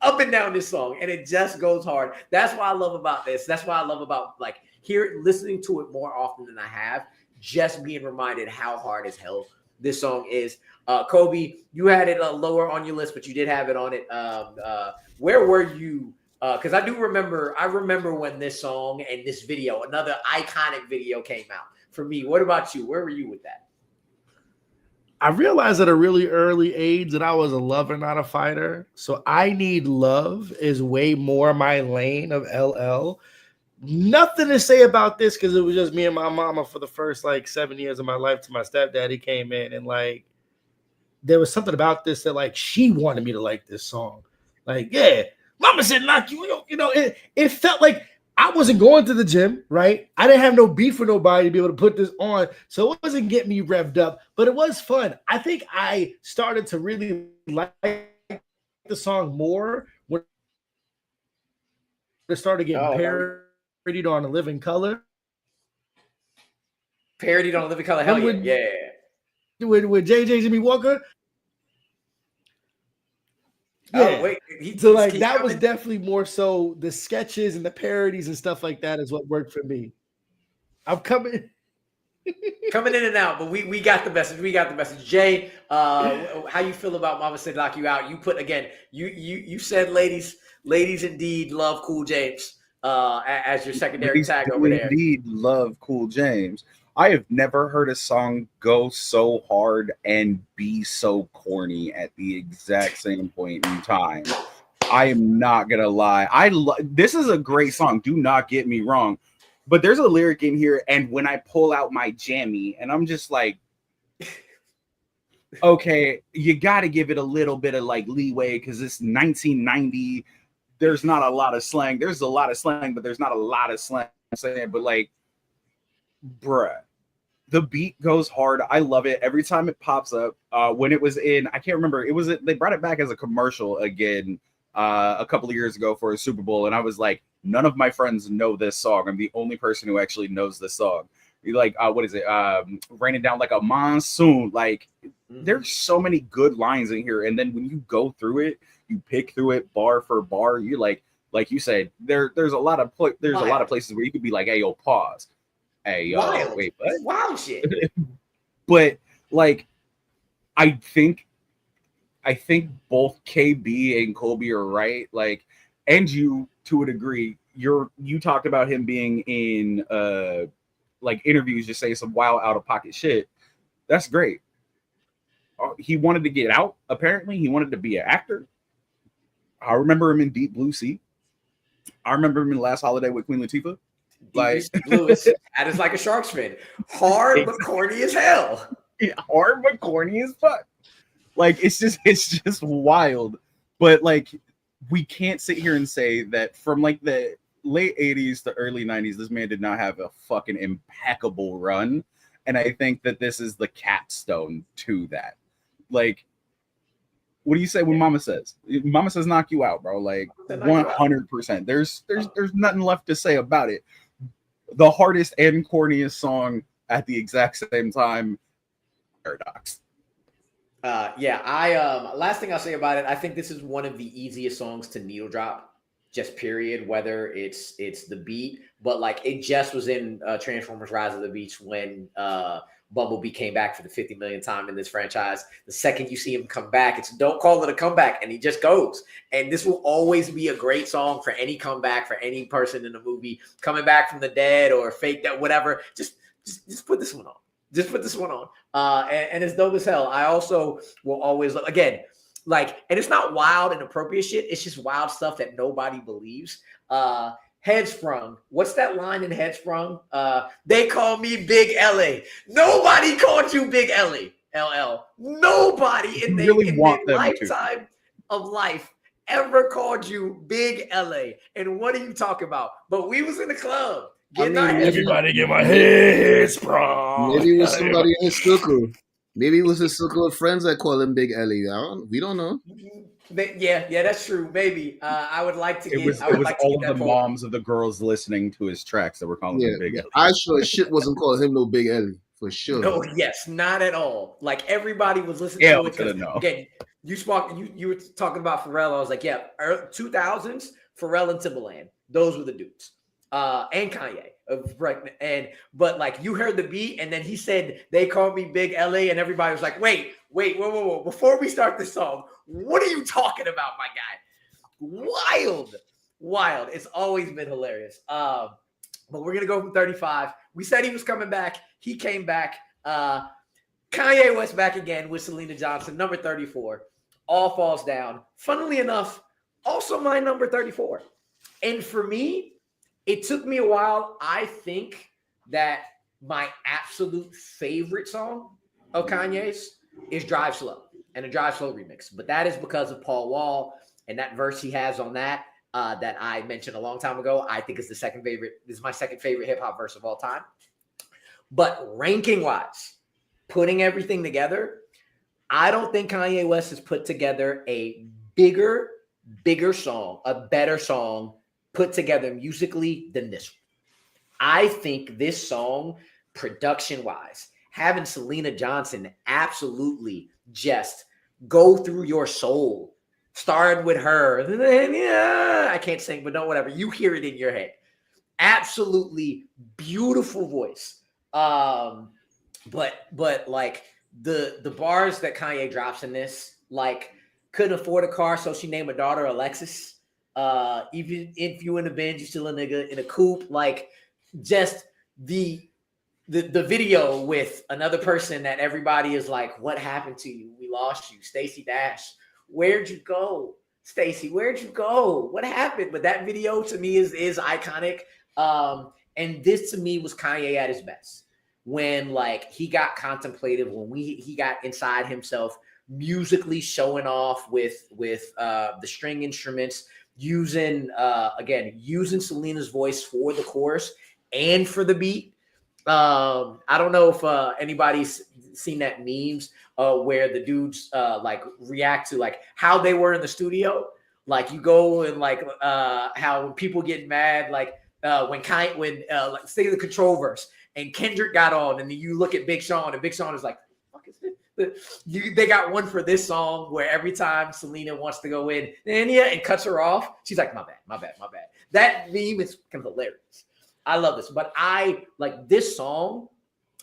up and down this song. And it just goes hard. That's what I love about this. That's what I love about listening to it more often than I have. Just being reminded how hard as hell this song is. Kolby, you had it lower on your list, but you did have it on it. Where were you? Because I remember when this song and this video, another iconic video, came out. For me, what about you? Where were you with that? I realized at a really early age that I was a lover, not a fighter. So I Need Love is way more my lane of LL. Nothing to say about this because it was just me and my mama for the first 7 years of my life till my stepdaddy came in, and there was something about this that she wanted me to like this song. Yeah, mama said knock you. It felt like I wasn't going to the gym, right? I didn't have no beef with nobody to be able to put this on, so it wasn't getting me revved up, but it was fun. I think I started to really like the song more when it started getting parodied on A Living Color. Parodied on A Living Color, hell yeah. With JJ Jimmy Walker. Yeah. Oh, wait. That was definitely more so the sketches and the parodies and stuff like that is what worked for me. I'm coming in and out, but we got the message. We got the message. Jay, how you feel about Mama Said Lock You Out? You put again, you said ladies indeed love Cool James as your secondary tag over there. Indeed love Cool James. I have never heard a song go so hard and be so corny at the exact same point in time. I am not gonna lie. This is a great song. Do not get me wrong, but there's a lyric in here, and when I pull out my jammy, and I'm just like, okay, you got to give it a little bit of leeway because it's 1990. There's not a lot of slang. There's a lot of slang, but there's not a lot of slang. I'm saying, but bruh, the beat goes hard. I love it every time it pops up. When it was in, I can't remember. They brought it back as a commercial again a couple of years ago for a Super Bowl, and I was like, none of my friends know this song. I'm the only person who actually knows this song. What is it? Raining down like a monsoon. There's so many good lines in here, and then when you go through it, you pick through it bar for bar. You like you said, there's a lot of places where you could be like, hey, yo, pause. Hey, yo, wait, what? Wild shit. But I think both KB and Kolby are right. And you to a degree, you talked about him being in interviews, just say some wild out of pocket shit. That's great. He wanted to get out. Apparently, he wanted to be an actor. I remember him in Deep Blue Sea. I remember him in Last Holiday with Queen Latifah. Blue is that is like a shark's fin. Hard but corny as hell. Yeah, hard but corny as fuck. It's just wild. But we can't sit here and say that from the late 80s to early 90s, this man did not have a fucking impeccable run. And I think that this is the capstone to that. What do you say when Mama says? Mama says knock you out, bro. Like 100%. There's nothing left to say about it. The hardest and corniest song at the exact same time. Paradox. Last thing I'll say about it, I think this is one of the easiest songs to needle drop, just period, whether it's the beat, but like it just was in Transformers Rise of the Beast when Bumblebee came back for the 50 millionth time in this franchise. The second you see him come back, it's don't call it a comeback, and he just goes. And this will always be a great song for any comeback, for any person in the movie coming back from the dead or fake that, whatever. Just put this one on. Just put this one on. And it's dope as hell. I also will always look again, like, and it's not wild and appropriate shit. It's just wild stuff that nobody believes. Headsprung. What's that line in Headsprung? They call me Big LA. Nobody called you Big LA. LL. Nobody in their lifetime of life ever called you Big LA. And what are you talking about? But we was in the club. Everybody get my head sprung. Maybe it was somebody in his circle. Maybe it was his circle of friends that call him Big Ellie. We don't know. Yeah, that's true. Maybe I would like to. It was all of the moms of the girls listening to his tracks that were calling him Big Ellie. I sure as shit wasn't calling him no Big Ellie for sure. No, yes, not at all. Like everybody was listening to it. Again, you were talking about Pharrell. I was like, yeah, 2000s Pharrell and Timbaland. Those were the dudes. And Kanye, but like you heard the beat, and then he said they called me Big LA, and everybody was like, wait, whoa. Before we start the song, what are you talking about, my guy? Wild. It's always been hilarious. But we're gonna go from 35. We said he was coming back. He came back. Kanye West back again with Selena Johnson, number 34. All Falls Down. Funnily enough, also my number 34. And for me, it took me a while. I think that my absolute favorite song of Kanye's is Drive Slow and a Drive Slow remix. But that is because of Paul Wall and that verse he has on that that I mentioned a long time ago. I think is the second favorite. This is my second favorite hip hop verse of all time. But ranking wise, putting everything together, I don't think Kanye West has put together a bigger song, a better song put together musically than this one. I think this song, production-wise, having Selena Johnson absolutely just go through your soul, starting with her, and then, I can't sing, but no, whatever. You hear it in your head. Absolutely beautiful voice. But like the bars that Kanye drops in this, like couldn't afford a car, so she named her daughter Alexis. Even if you in a Benz, you still a nigga in a coupe. Like just the video with another person that everybody is like, what happened to you? We lost you. Stacey Dash. Where'd you go? Stacey, where'd you go? What happened? But that video to me is iconic. And this to me was Kanye at his best. When like he got contemplative, when he got inside himself, musically showing off with the string instruments, using Selena's voice for the chorus and for the beat. I don't know if anybody's seen that memes where the dudes like react to like how they were in the studio. Like you go and like how when people get mad, like when like say the Control verse and Kendrick got on, and then you look at Big Sean and Big Sean is like, fuck is this? They got one for this song where every time Selena wants to go in and cuts her off, she's like, my bad. That meme is kind of hilarious. I love this, but I like this song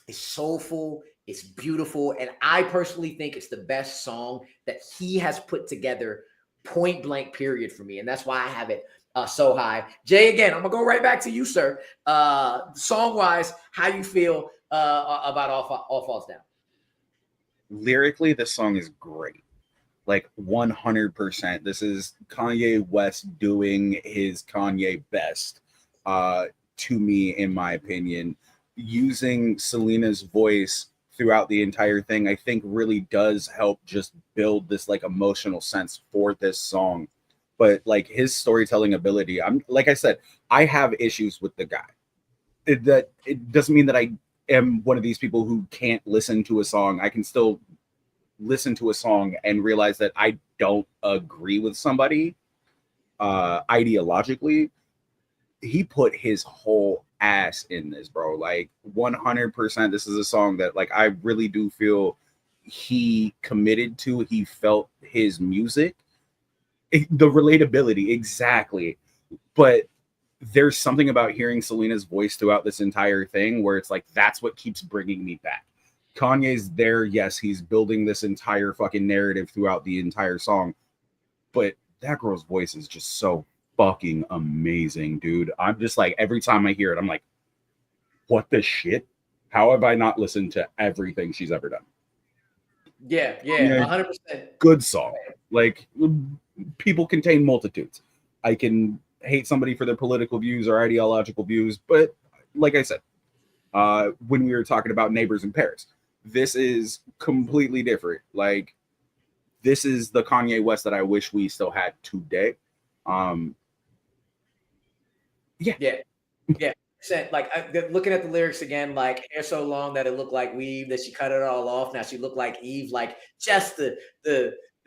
is soulful, it's beautiful, and I personally think it's the best song that he has put together, point blank period for me, and that's why I have it so high. Jay, again, I'm gonna go right back to you, sir. Song wise, how you feel about All Falls Down? Lyrically, this song is great. Like 100%. This is Kanye West doing his Kanye best, to me, in my opinion. Using Selena's voice throughout the entire thing, I think really does help just build this like emotional sense for this song. But like his storytelling ability, I'm like I said, I have issues with the guy. It doesn't mean that I am one of these people who can't listen to a song. I can still listen to a song and realize that I don't agree with somebody ideologically, he put his whole ass in this, bro. Like 100%. This is a song that like I really do feel he committed to. He felt his music, the relatability, exactly. But there's something about hearing Selena's voice throughout this entire thing where it's like that's what keeps bringing me back. Kanye's there, yes, he's building this entire fucking narrative throughout the entire song, but that girl's voice is just so fucking amazing, dude. I'm just like, every time I hear it, I'm like, what the shit? How have I not listened to everything she's ever done? Yeah, 100%. Good song. Like, people contain multitudes. I can hate somebody for their political views or ideological views, but like I said, when we were talking about Neighbors in Paris, this is completely different. Like, this is the Kanye West that I wish we still had today. Yeah. Like looking at the lyrics again, like hair so long that it looked like weave, that she cut it all off. Now she looked like Eve. Like just the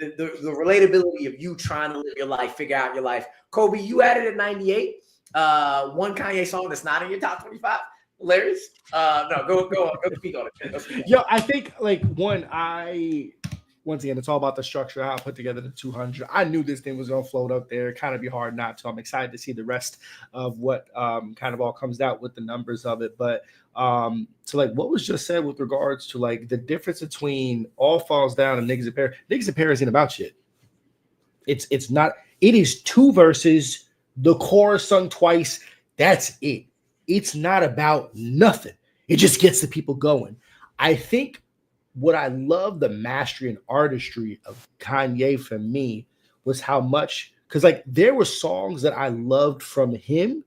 relatability of you trying to live your life, figure out your life. Kolby, you added at 98. One Kanye song that's not in your top 25. Hilarious. No, go speak on it. Yo, I think like once again, it's all about the structure, how I put together the 200. I knew this thing was going to float up there. Kind of be hard not to. I'm excited to see the rest of what kind of all comes out with the numbers of it. But so like what was just said with regards to like the difference between All Falls Down and Niggas in Paris. Niggas in Paris ain't about shit. It's not. It is two verses, the chorus sung twice. That's it. It's not about nothing. It just gets the people going. I think what I love the mastery and artistry of Kanye for me was how much, because like there were songs that I loved from him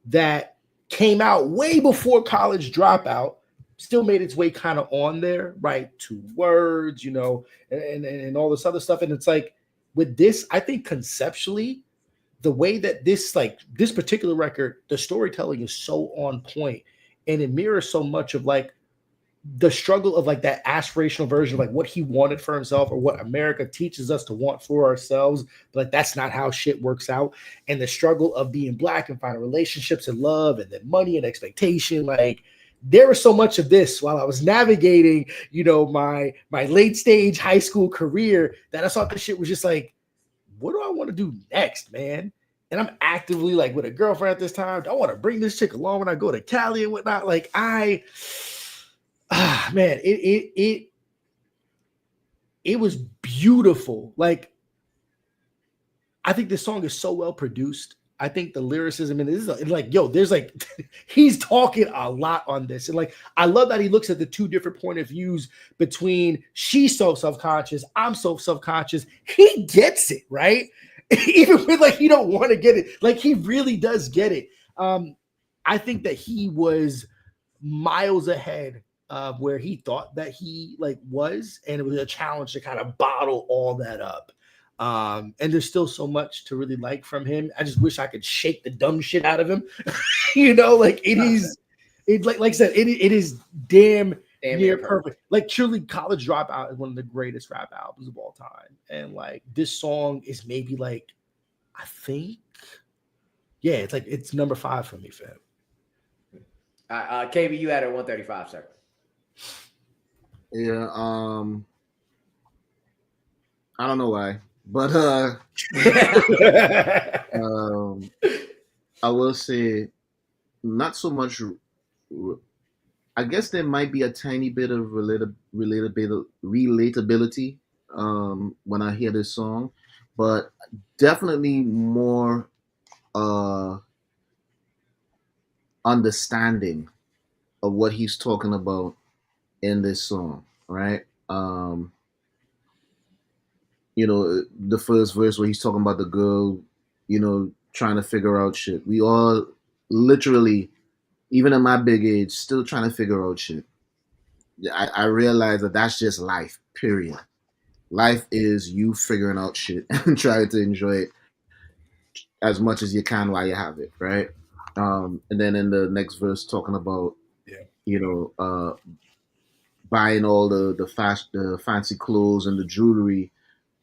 that came out way before College Dropout, still made its way kind of on there, right? 2 Words, you know, and all this other stuff. And it's like with this, I think conceptually, the way that this particular record, the storytelling is so on point, and it mirrors so much of like the struggle of like that aspirational version of like what he wanted for himself or what America teaches us to want for ourselves, but like that's not how shit works out. And the struggle of being Black and finding relationships and love and then money and expectation. Like there was so much of this while I was navigating, you know, my late stage high school career that I thought this shit was just like, what do I want to do next, man? And I'm actively like with a girlfriend at this time. I want to bring this chick along when I go to Cali and whatnot. Like man, it was beautiful. Like, I think this song is so well produced. I think the lyricism in this is like, yo, there's like, he's talking a lot on this. And like, I love that he looks at the 2 different point of views between she's so self-conscious, I'm so self-conscious. He gets it, right? Even with like, he don't want to get it. Like, he really does get it. I think that he was miles ahead of where he thought that he like was, and it was a challenge to kind of bottle all that up. And there's still so much to really like from him. I just wish I could shake the dumb shit out of him. You know, like like I said, it is damn near perfect. Like truly, College Dropout is one of the greatest rap albums of all time. And like this song is maybe like, I think, yeah, it's like it's number 5 for me, fam. KB, you had a 135, sir. Yeah, I don't know why, but I will say not so much. I guess there might be a tiny bit of relatability when I hear this song, but definitely more understanding of what he's talking about in this song, right? You know, the first verse where he's talking about the girl, you know, trying to figure out shit. We all literally, even at my big age, still trying to figure out shit. I realize that that's just life, period. Life is you figuring out shit and trying to enjoy it as much as you can while you have it, right? And then in the next verse, talking about, you know, buying all the fancy clothes and the jewelry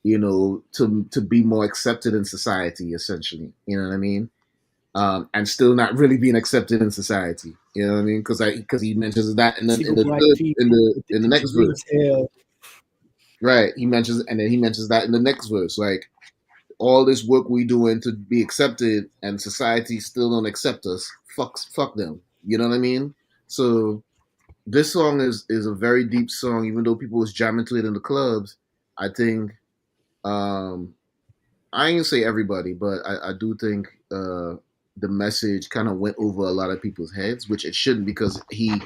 you know, to be more accepted in society, essentially. You know what I mean? And still not really being accepted in society. You know what I mean? Because he mentions that in the See in what the black third, people in the addicted to next verse, retail. right? He mentions that in the next verse, like all this work we doing to be accepted, and society still don't accept us. Fuck them. You know what I mean? So this song is a very deep song, even though people was jamming to it in the clubs. I think I ain't gonna say everybody, but I do think the message kind of went over a lot of people's heads, which it shouldn't, because he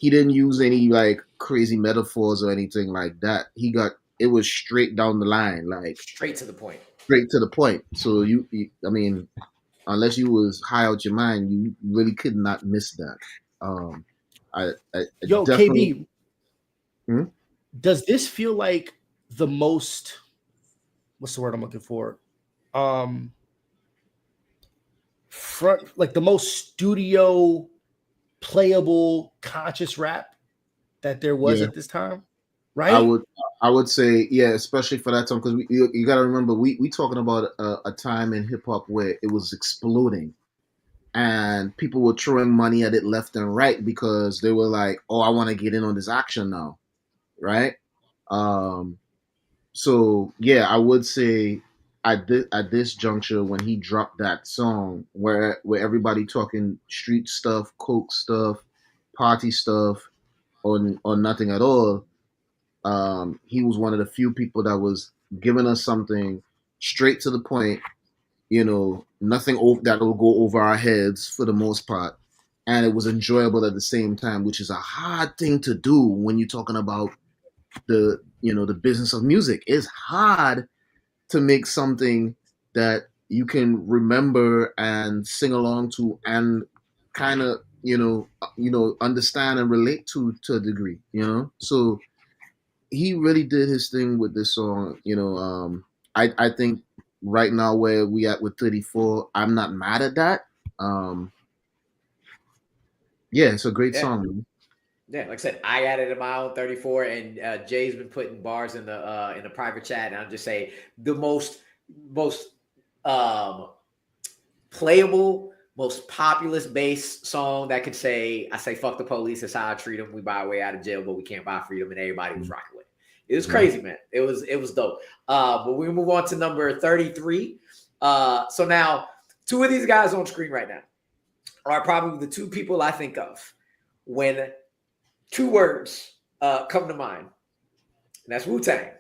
didn't use any like crazy metaphors or anything like that. It was straight down the line, like Straight to the point. straight to the point. So I mean, unless you was high out your mind, you really could not miss that. Um, I Yo, definitely. KB, does this feel like the most, what's the word I'm looking for? Like the most studio playable conscious rap that there was at this time, right? I would say, yeah, especially for that time, because you got to remember, we talking about a time in hip hop where it was exploding, and people were throwing money at it left and right because they were like, "Oh, I want to get in on this action now," right? So yeah, I would say at this juncture, when he dropped that song, where everybody talking street stuff, coke stuff, party stuff, or nothing at all, he was one of the few people that was giving us something straight to the point. You know, nothing that will go over our heads for the most part, and it was enjoyable at the same time, which is a hard thing to do when you're talking about the business of music. It's hard to make something that you can remember and sing along to, and kind of understand and relate to a degree. So he really did his thing with this song. I think right now where we at with 34, I'm not mad at that. Yeah, it's a great song, man. Yeah, like I said, I added in my own 34, and Jay's been putting bars in the private chat, and I'll just say the most playable, most populist based song that could say, I say fuck the police, that's how I treat them. We buy our way out of jail, but we can't buy freedom, and everybody was rocking with it. It was crazy, man. It was dope. But we move on to number 33. So now 2 of these guys on screen right now are probably the 2 people I think of when 2 words come to mind. And that's Wu-Tang.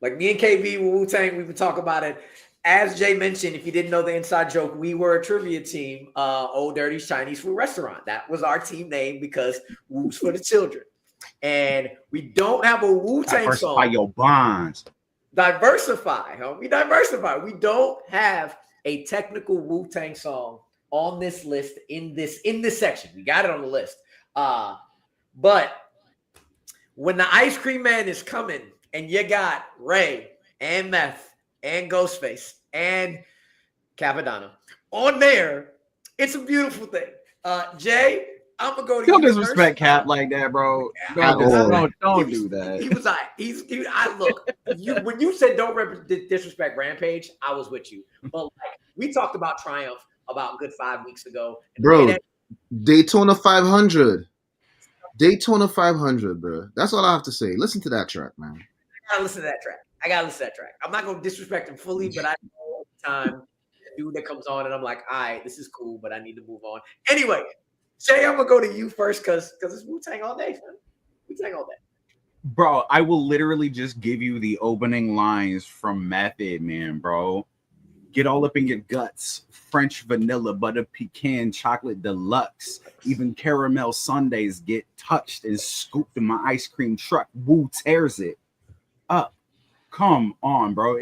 Like me and KB with Wu-Tang, we've been talking about it. As Jay mentioned, if you didn't know the inside joke, we were a trivia team, Old Dirty's Chinese Food Restaurant. That was our team name because Wu's for the children. And we don't have a Wu-Tang song. Diversify your bonds. Diversify, homie. Diversify. We don't have a technical Wu-Tang song on this list in this section. We got it on the list. But when the Ice Cream Man is coming and you got Ray and Meth and Ghostface and Capadonna on there, it's a beautiful thing. Jay, I'm gonna go to Don't you disrespect first. Cap like that, bro. Don't do that. He was when you said don't disrespect Rampage, I was with you. But like we talked about Triumph about a good 5 weeks ago. Bro, Daytona 500. Daytona 500, bro. That's all I have to say. Listen to that track, man. I gotta listen to that track. I'm not gonna disrespect him fully, but I know all the time dude that comes on and I'm like, all right, this is cool, but I need to move on. Anyway, Jay, I'm gonna go to you first because it's Wu-Tang all day, man. Wu-Tang all day. Bro, I will literally just give you the opening lines from Method Man, bro. Get all up in your guts. French vanilla, butter pecan, chocolate deluxe. Even caramel sundaes get touched and scooped in my ice cream truck. Wu tears it up. Come on, bro.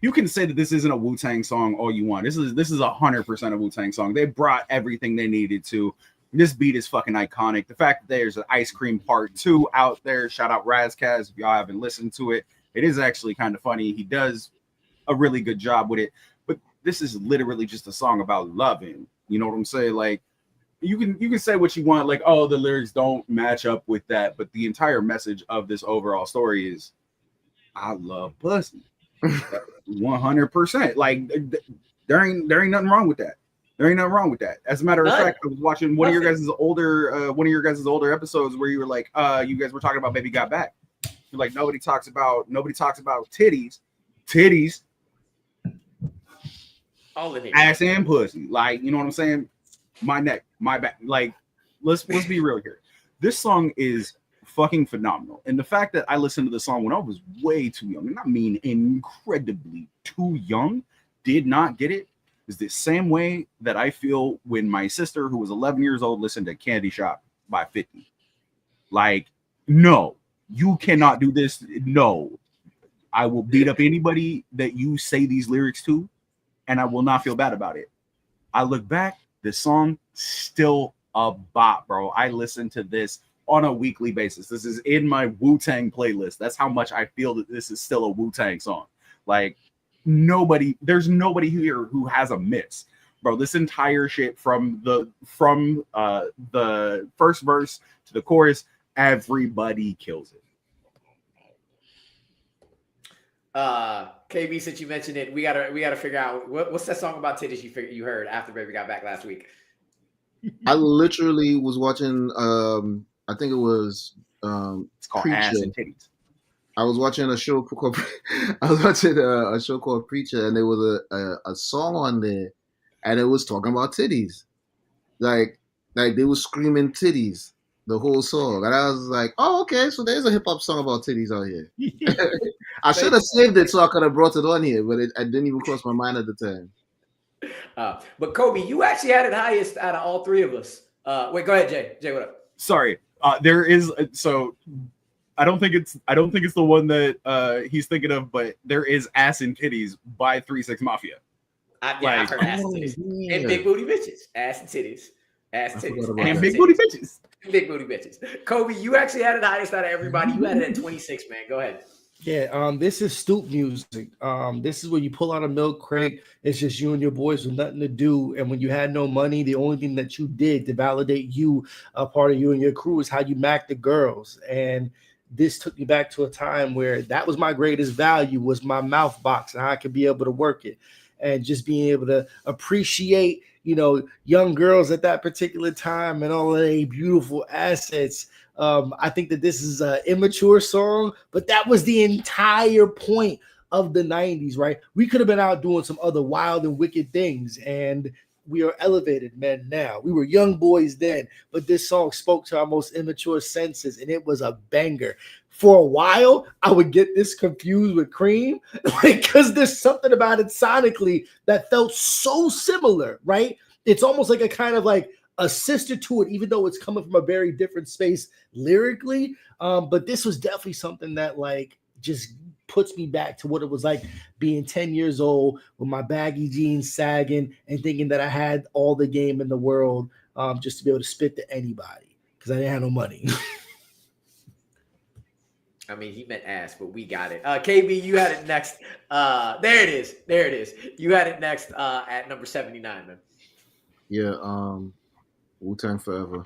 You can say that this isn't a Wu-Tang song all you want. This is 100% a Wu-Tang song. They brought everything they needed to. This beat is fucking iconic. The fact that there's an Ice Cream Part 2 out there. Shout out Razkaz if y'all haven't listened to it. It is actually kind of funny. He does a really good job with it. But this is literally just a song about loving. You know what I'm saying? Like, you can say what you want, like, oh, the lyrics don't match up with that. But the entire message of this overall story is, I love pussy. 100%. Like there ain't nothing wrong with that. There ain't nothing wrong with that. As a matter of fact, I was watching one of your guys' older episodes where you were like, you guys were talking about Baby Got Back. You're like, nobody talks about titties, all of it, ass and pussy. Like, you know what I'm saying? My neck, my back. Like, let's be real here. This song is fucking phenomenal. And the fact that I listened to the song when I was way too young, and I mean incredibly too young, did not get it, is the same way that I feel when my sister, who was 11 years old, listened to Candy Shop by 50. Like, no, you cannot do this. No, I will beat up anybody that you say these lyrics to, and I will not feel bad about it. I look back, this song still a bop, bro. I listen to this on a weekly basis. This is in my Wu-Tang playlist. That's how much I feel that this is still a Wu-Tang song. Like, there's nobody here who has a miss, bro. This entire shit from the first verse to the chorus, everybody kills it. KB, since you mentioned it, we gotta figure out what's that song about titties you heard after Baby Got Back last week. I literally was watching. I think it was. It's called Preacher. Ass and Titties. I was watching a show called. I was watching a show called Preacher, and there was a song on there, and it was talking about titties, like they were screaming titties the whole song, and I was like, oh, okay, so there's a hip hop song about titties out here. I should have saved it so I could have brought it on here, but it didn't even cross my mind at the time. But Kolby, you actually had it highest out of all three of us. Wait, go ahead, Jay. Jay, what up? Sorry, there is so. I don't think it's the one that he's thinking of, but there is Ass and Titties by 3 6 Mafia. I've heard ass and titties. Yeah. And big booty bitches. Ass and titties. Ass and titties. And big booty bitches. Big booty bitches. Kolby, you actually had it highest out of everybody. You had it at 26, man. Go ahead. Yeah, this is stoop music. This is where you pull out a milk crate. It's just you and your boys with nothing to do. And when you had no money, the only thing that you did to validate you, a part of you and your crew, is how you mac the girls. And this took me back to a time where that was my greatest value, was my mouth box, and how I could be able to work it. And just being able to appreciate, young girls at that particular time and all of their beautiful assets. I think that this is an immature song, but that was the entire point of the 90s, right? We could have been out doing some other wild and wicked things, and we are elevated men now. We were young boys then, but this song spoke to our most immature senses, and it was a banger. For a while, I would get this confused with Cream because there's something about it sonically that felt so similar, right? It's almost like a kind of like a sister to it, even though it's coming from a very different space lyrically. But this was definitely something that like just puts me back to what it was like being 10 years old with my baggy jeans sagging and thinking that I had all the game in the world, just to be able to spit to anybody because I didn't have no money. I mean, he meant ass, but we got it. KB, you had it next. There it is. You had it next at number 79, man. Yeah, Wu-Tang Forever.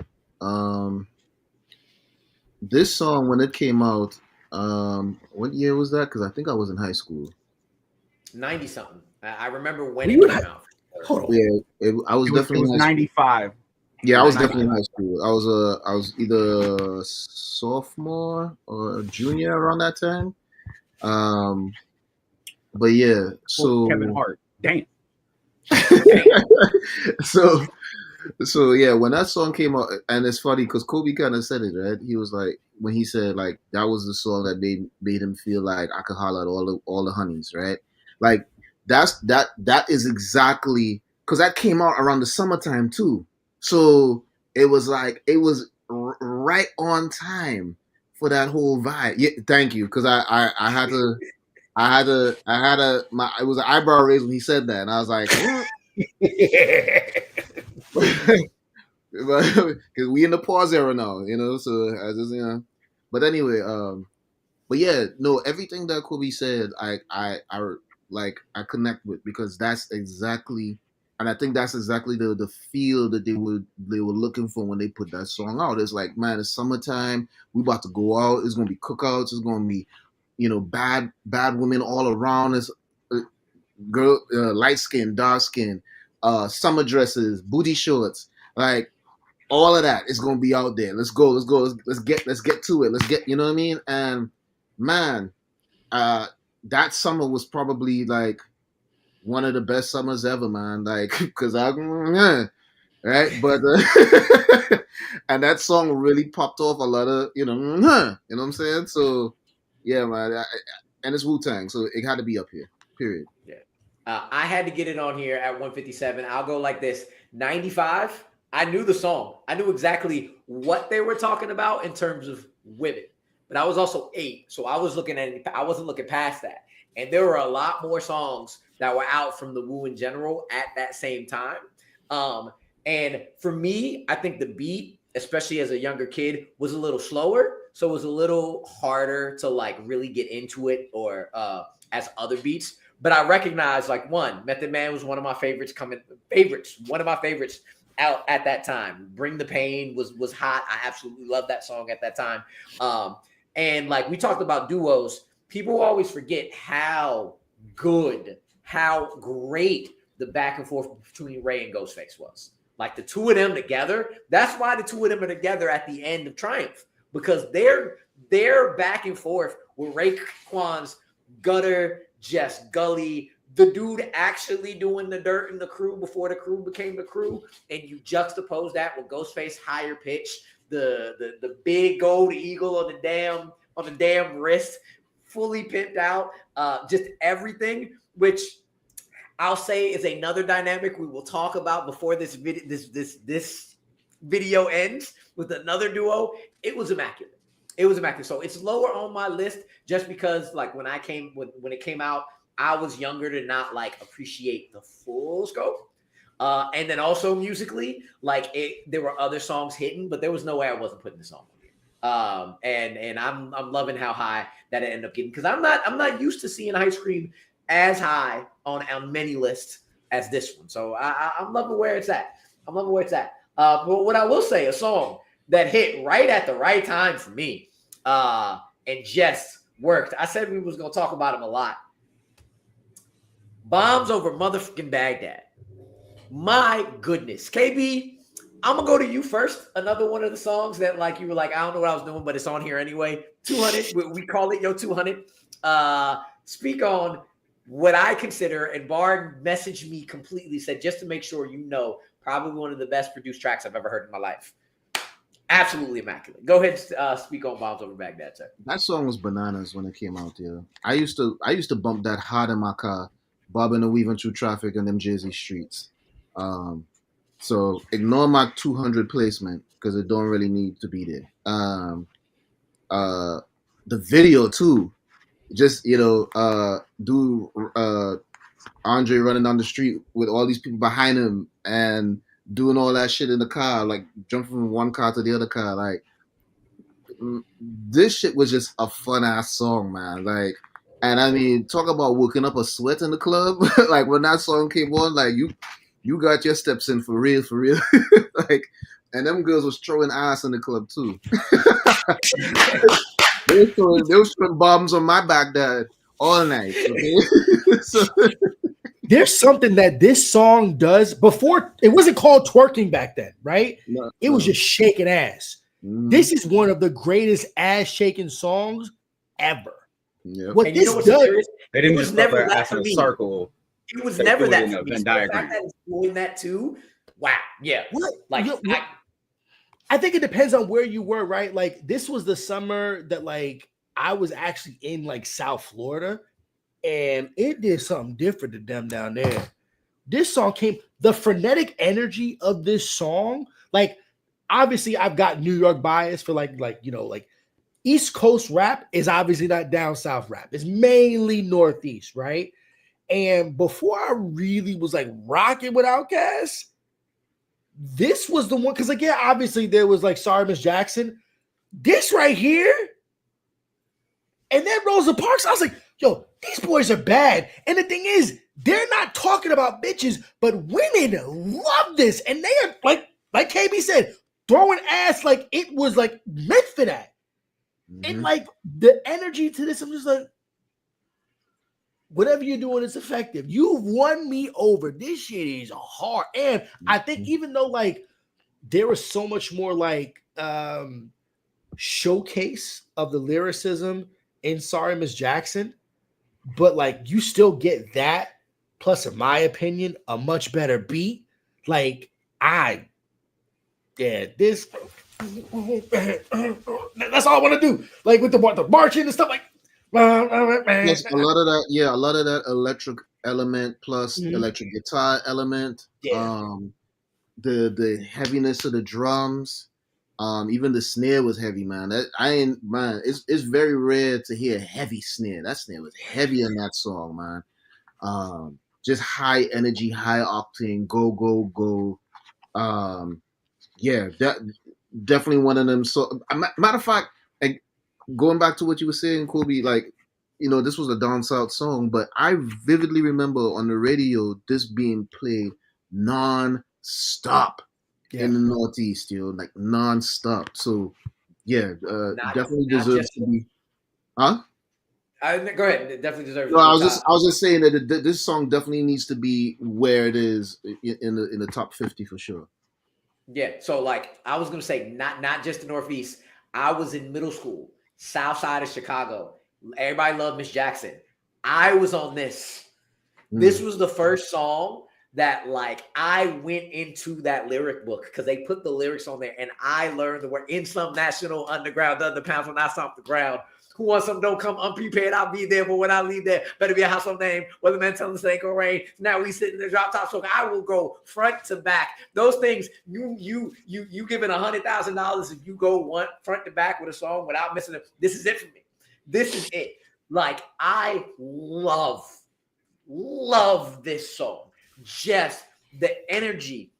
This song, when it came out, what year was that? Because I think I was in high school. 90 something. I remember when it came out. Hold on. Yeah, I was definitely it was 95. Yeah, I was definitely in high school. I was either a sophomore or a junior around that time. But yeah, so Kevin Hart. Damn. So yeah, when that song came out, and it's funny because Kolby kind of said it, right? He was like, when he said like that was the song that made him feel like I could holler at all the honeys, right? Like that is exactly because that came out around the summertime too. So it was like it was right on time for that whole vibe. Yeah, thank you, because I had to it was an eyebrow raise when he said that, and I was like, because we in the pause era now, So I just but anyway, but yeah, no, everything that Kolby said, I connect with, because that's exactly. And I think that's exactly the feel that they were looking for when they put that song out. It's like, man, it's summertime. We about to go out. It's gonna be cookouts. It's gonna be bad women all around us, girl, light skin, dark skin, summer dresses, booty shorts, like all of that is gonna be out there. Let's go, let's get to it. Let's get, you know what I mean? And man, that summer was probably like one of the best summers ever, man. Like, cause right, but and that song really popped off a lot of, you know what I'm saying? So yeah, man, and it's Wu-Tang, so it had to be up here. Period. Yeah, I had to get it on here at 157. I'll go like this: 95. I knew the song. I knew exactly what they were talking about in terms of women, but I was also 8, so I was looking at it. I wasn't looking past that, and there were a lot more songs that were out from the Wu in general at that same time. And for me, I think the beat, especially as a younger kid, was a little slower. So it was a little harder to like really get into it or as other beats. But I recognize like Method Man was one of my favorites one of my favorites out at that time. Bring the Pain was hot. I absolutely loved that song at that time. And like we talked about duos, people always forget how good, how great the back and forth between Ray and Ghostface was. Like the two of them together, that's why the two of them are together at the end of Triumph, because they're back and forth with Raekwon's gutter, just gully, the dude actually doing the dirt in the crew before the crew became the crew, and you juxtapose that with Ghostface higher pitch, the big gold eagle on the damn wrist, fully pimped out, just everything, which I'll say is another dynamic we will talk about before this video ends with another duo. It was immaculate. So it's lower on my list just because like when it came out, I was younger to not like appreciate the full scope. And then also musically, like there were other songs hitting, but there was no way I wasn't putting this song on here. And I'm loving how high that it ended up getting, because I'm not used to seeing Ice Cream as high on many lists as this one. So I'm loving where it's at. But what I will say, a song that hit right at the right time for me and just worked. I said we was going to talk about him a lot. Bombs Over Motherfucking Baghdad. My goodness. KB, I'm going to go to you first. Another one of the songs that like you were like, I don't know what I was doing, but it's on here anyway. 200. We call it Yo 200. Speak on what I consider, and Bard messaged me completely, said, just to make sure you know, probably one of the best produced tracks I've ever heard in my life. Absolutely immaculate. Go ahead and speak on Bombs Over Baghdad, sir. That song was bananas when it came out there. I used to bump that hard in my car, bobbing and weaving through traffic in them Jersey streets. So ignore my 200 placement because it don't really need to be there. The video too. Just do Andre running down the street with all these people behind him and doing all that shit in the car, like jumping from one car to the other car. Like this shit was just a fun ass song, man. Like, and I mean, talk about working up a sweat in the club. Like when that song came on, like you got your steps in for real. Like, and them girls was throwing ass in the club too. They were throwing bombs on my Baghdad all night. Okay? So, there's something that this song does. Before, it wasn't called twerking back then, right? No, it was just shaking ass. Mm-hmm. This is one of the greatest ass shaking songs ever. Yep. What and this does, they didn't just just never never that ass for in a me. circle. It was never that for me. Venn So the diagram. fact that it's doing that too. Wow. Yeah. Like I think it depends on where you were, right? Like this was the summer that like I was actually in like South Florida, and it did something different to them down there. This song came, the frenetic energy of this song, like obviously I've got New York bias for like East Coast rap is obviously not down South rap. It's mainly Northeast, right? And before I really was like rocking with Outkast, this was the one, because like, yeah, obviously there was like Sorry Miss Jackson. This right here, and then Rosa Parks, I was like, yo, these boys are bad. And the thing is, they're not talking about bitches, but women love this. And they are like KB said, throwing ass like it was like meant for that. And like the energy to this, I'm just like, whatever you're doing is effective. You've won me over. This shit is hard. And I think even though like there was so much more like showcase of the lyricism in Sorry Miss Jackson, but like you still get that, plus, in my opinion, a much better beat. Like this that's all I want to do. Like with the marching and stuff like yes, a lot of that electric element plus electric guitar element. The heaviness of the drums. Even the snare was heavy, man. It's very rare to hear a heavy snare. That snare was heavy in that song, man. Just high energy, high octane, go. That definitely one of them. So, matter of fact, like, going back to what you were saying, Kolby, like, this was a down south song, but I vividly remember on the radio this being played non-stop in the Northeast, like non-stop. So, definitely deserves to be. Huh? Go ahead. It definitely deserves. No, I was just saying that this song definitely needs to be where it is in the top 50 for sure. Yeah. So like I was gonna say, not just the Northeast. I was in middle school, south side of Chicago. Everybody loved Miss Jackson. I was on this. This was the first song that like I went into that lyric book because they put the lyrics on there and I learned the word in some national underground underpounds when I stomp the ground. Who wants some don't come unprepared? I'll be there, but when I leave there, better be a household name. Whether men tell us it ain't gonna rain. Now we sit in the drop top, so I will go front to back. Those things, you giving $100,000 if you go front to back with a song without missing it. This is it for me. This is it. Like I love this song. Just the energy.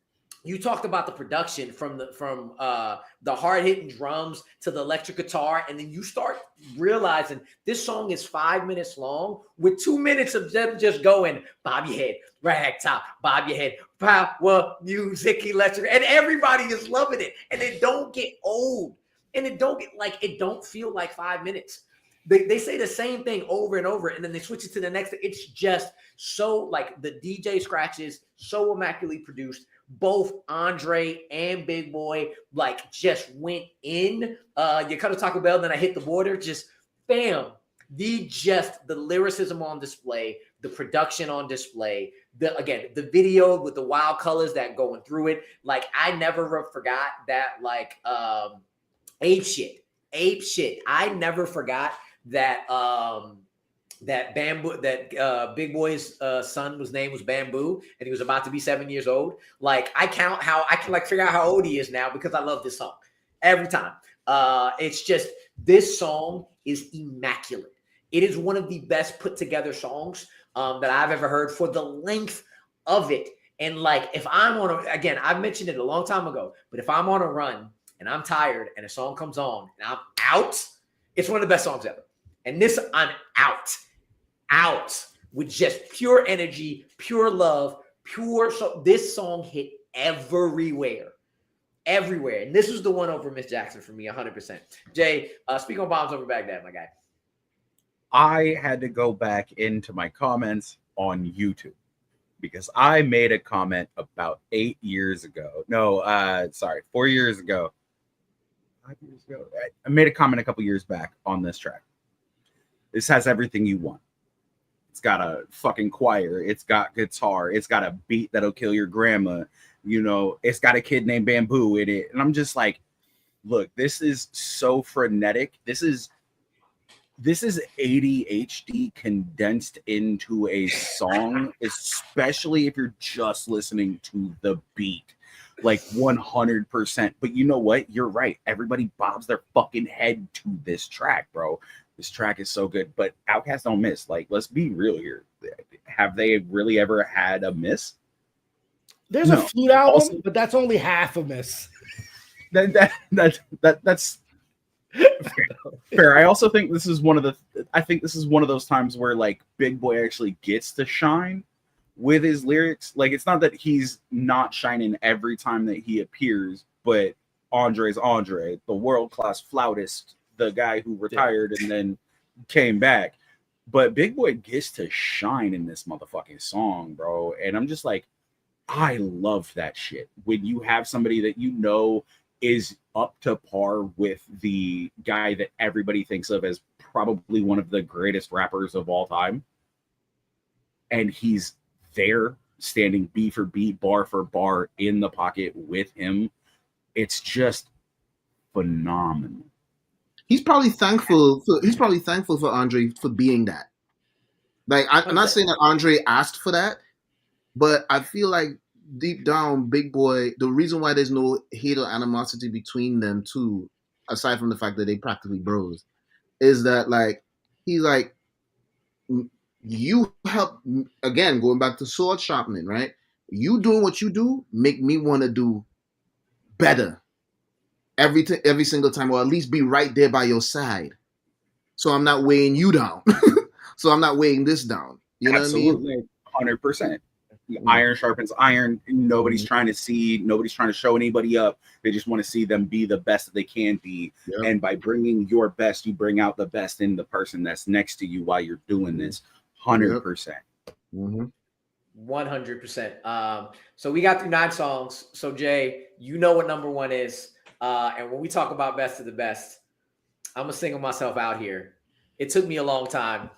You talked about the production from the hard-hitting drums to the electric guitar, and then you start realizing this song is 5 minutes long with 2 minutes of them just going, bob your head, rag top, bob your head, power, music, electric, and everybody is loving it. And it don't get old. And it don't feel like 5 minutes. They say the same thing over and over, and then they switch it to the next. It's just so like the DJ scratches, so immaculately produced. Both Andre and Big Boy like just went in. You cut a Taco Bell, then I hit the border. Just bam. The lyricism on display, the production on display, the video with the wild colors that going through it. Like I never forgot that ape shit. I never forgot that that Big Boy's son name was Bamboo, and he was about to be 7 years old. Like I can figure out how old he is now because I love this song every time. It's just this song is immaculate. It is one of the best put together songs that I've ever heard for the length of it. And like if I'm on again, I mentioned it a long time ago, but if I'm on a run and I'm tired and a song comes on and I'm out, it's one of the best songs ever. And this, I'm out with just pure energy, pure love, so this song hit everywhere. And this was the one over Miss Jackson for me, 100%. Jay, speak on Bombs Over Baghdad, my guy. I had to go back into my comments on YouTube because I made a comment about 8 years ago. No, 4 years ago. 5 years ago. I made a comment a couple years back on this track. This has everything you want. It's got a fucking choir. It's got guitar. It's got a beat that'll kill your grandma. It's got a kid named Bamboo in it. And I'm just like, look, this is so frenetic. This is ADHD condensed into a song, especially if you're just listening to the beat. Like 100%. But you know what? You're right. Everybody bobs their fucking head to this track, bro. This track is so good, but Outkast don't miss. Like, let's be real here. Have they really ever had a miss? There's a flute album, but that's only half a miss. That's fair. I also think this is one of those times where like Big Boy actually gets to shine with his lyrics. Like, it's not that he's not shining every time that he appears, but Andre's Andre, the world-class flautist the guy who retired and then came back. But Big Boy gets to shine in this motherfucking song, bro. And I'm just like, I love that shit. When you have somebody that you know is up to par with the guy that everybody thinks of as probably one of the greatest rappers of all time, and he's there standing beat for beat, bar for bar in the pocket with him, it's just phenomenal. He's probably thankful for Andre for being that. Like, I'm not saying that Andre asked for that, but I feel like deep down, Big Boy, the reason why there's no hate or animosity between them two, aside from the fact that they practically bros, is that like he's like, you help, again, going back to sword sharpening, right? You doing what you do make me want to do better every single time, or at least be right there by your side. So I'm not weighing you down. So I'm not weighing this down. You know Absolutely. what I mean? 100%. Iron sharpens iron. Nobody's trying to see, nobody's trying to show anybody up. They just want to see them be the best that they can be. Yep. And by bringing your best, you bring out the best in the person that's next to you while you're doing this. 100%. Mm-hmm. 100%. So we got through 9 songs. So Jay, you know what number 1 is. And when we talk about best of the best, I'm gonna single myself out here. It took me a long time,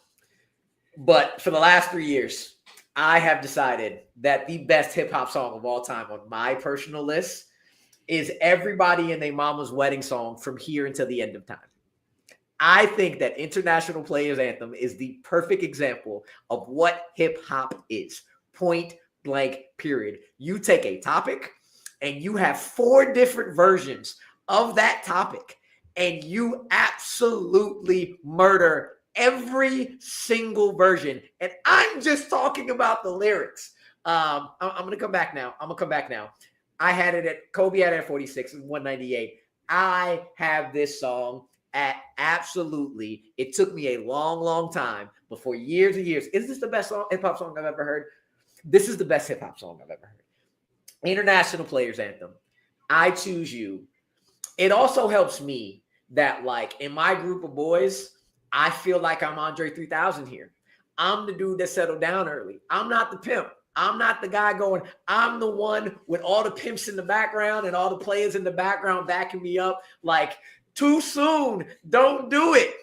but for the last 3 years, I have decided that the best hip hop song of all time on my personal list is Everybody and Their Mama's Wedding Song from Here Until the End of Time. I think that International Players Anthem is the perfect example of what hip hop is. Point blank, period. You take a topic and you have 4 different versions of that topic, and you absolutely murder every single version. And I'm just talking about the lyrics. I'm going to come back now. I had it at, Kolby had it at 46 and 198. I have this song at absolutely, it took me a long, long time, but for years and years, is this the best hip hop song I've ever heard? This is the best hip hop song I've ever heard. International Players Anthem. I Choose You. It also helps me that, like, in my group of boys, I feel like I'm Andre 3000 here. I'm the dude that settled down early. I'm not the pimp. I'm not the guy going, I'm the one with all the pimps in the background and all the players in the background backing me up. Like, too soon. Don't do it.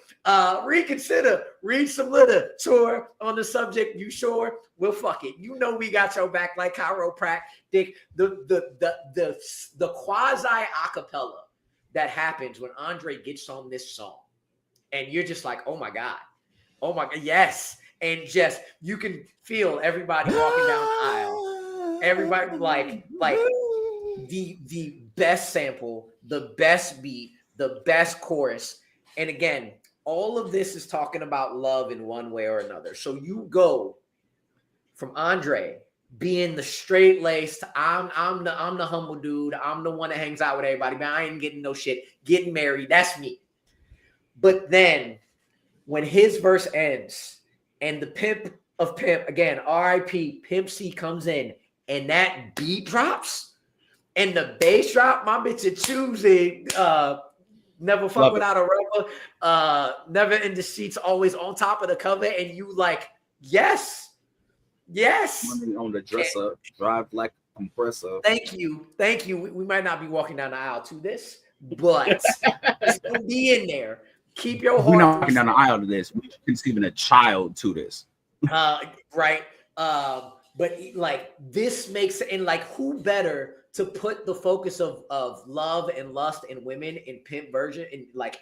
Reconsider. Read some literature on the subject. You sure? Well, fuck it. You know we got your back like chiropractic. The quasi acapella that happens when Andre gets on this song, and you're just like, oh my God, yes. And just, you can feel everybody walking down the aisle. Everybody like the best sample, the best beat, the best chorus. And again, all of this is talking about love in one way or another. So you go from Andre being the straight-laced, I'm the humble dude, I'm the one that hangs out with everybody, man, I ain't getting no shit, getting married, that's me. But then when his verse ends and the pimp of pimp, again, R.I.P., Pimp C comes in and that beat drops and the bass drop, my bitch is choosing never fuck Love without a rubber, never in the sheets, always on top of the cover, and you like, yes. Money on the dresser, drive like a compressor. Thank you. We might not be walking down the aisle to this, but it's gonna be in there. Keep your heart. We're not walking down the aisle to this. We're conceiving a child to this. Right. But like, this makes it, and like, who better to put the focus of love and lust and women in pimp version and like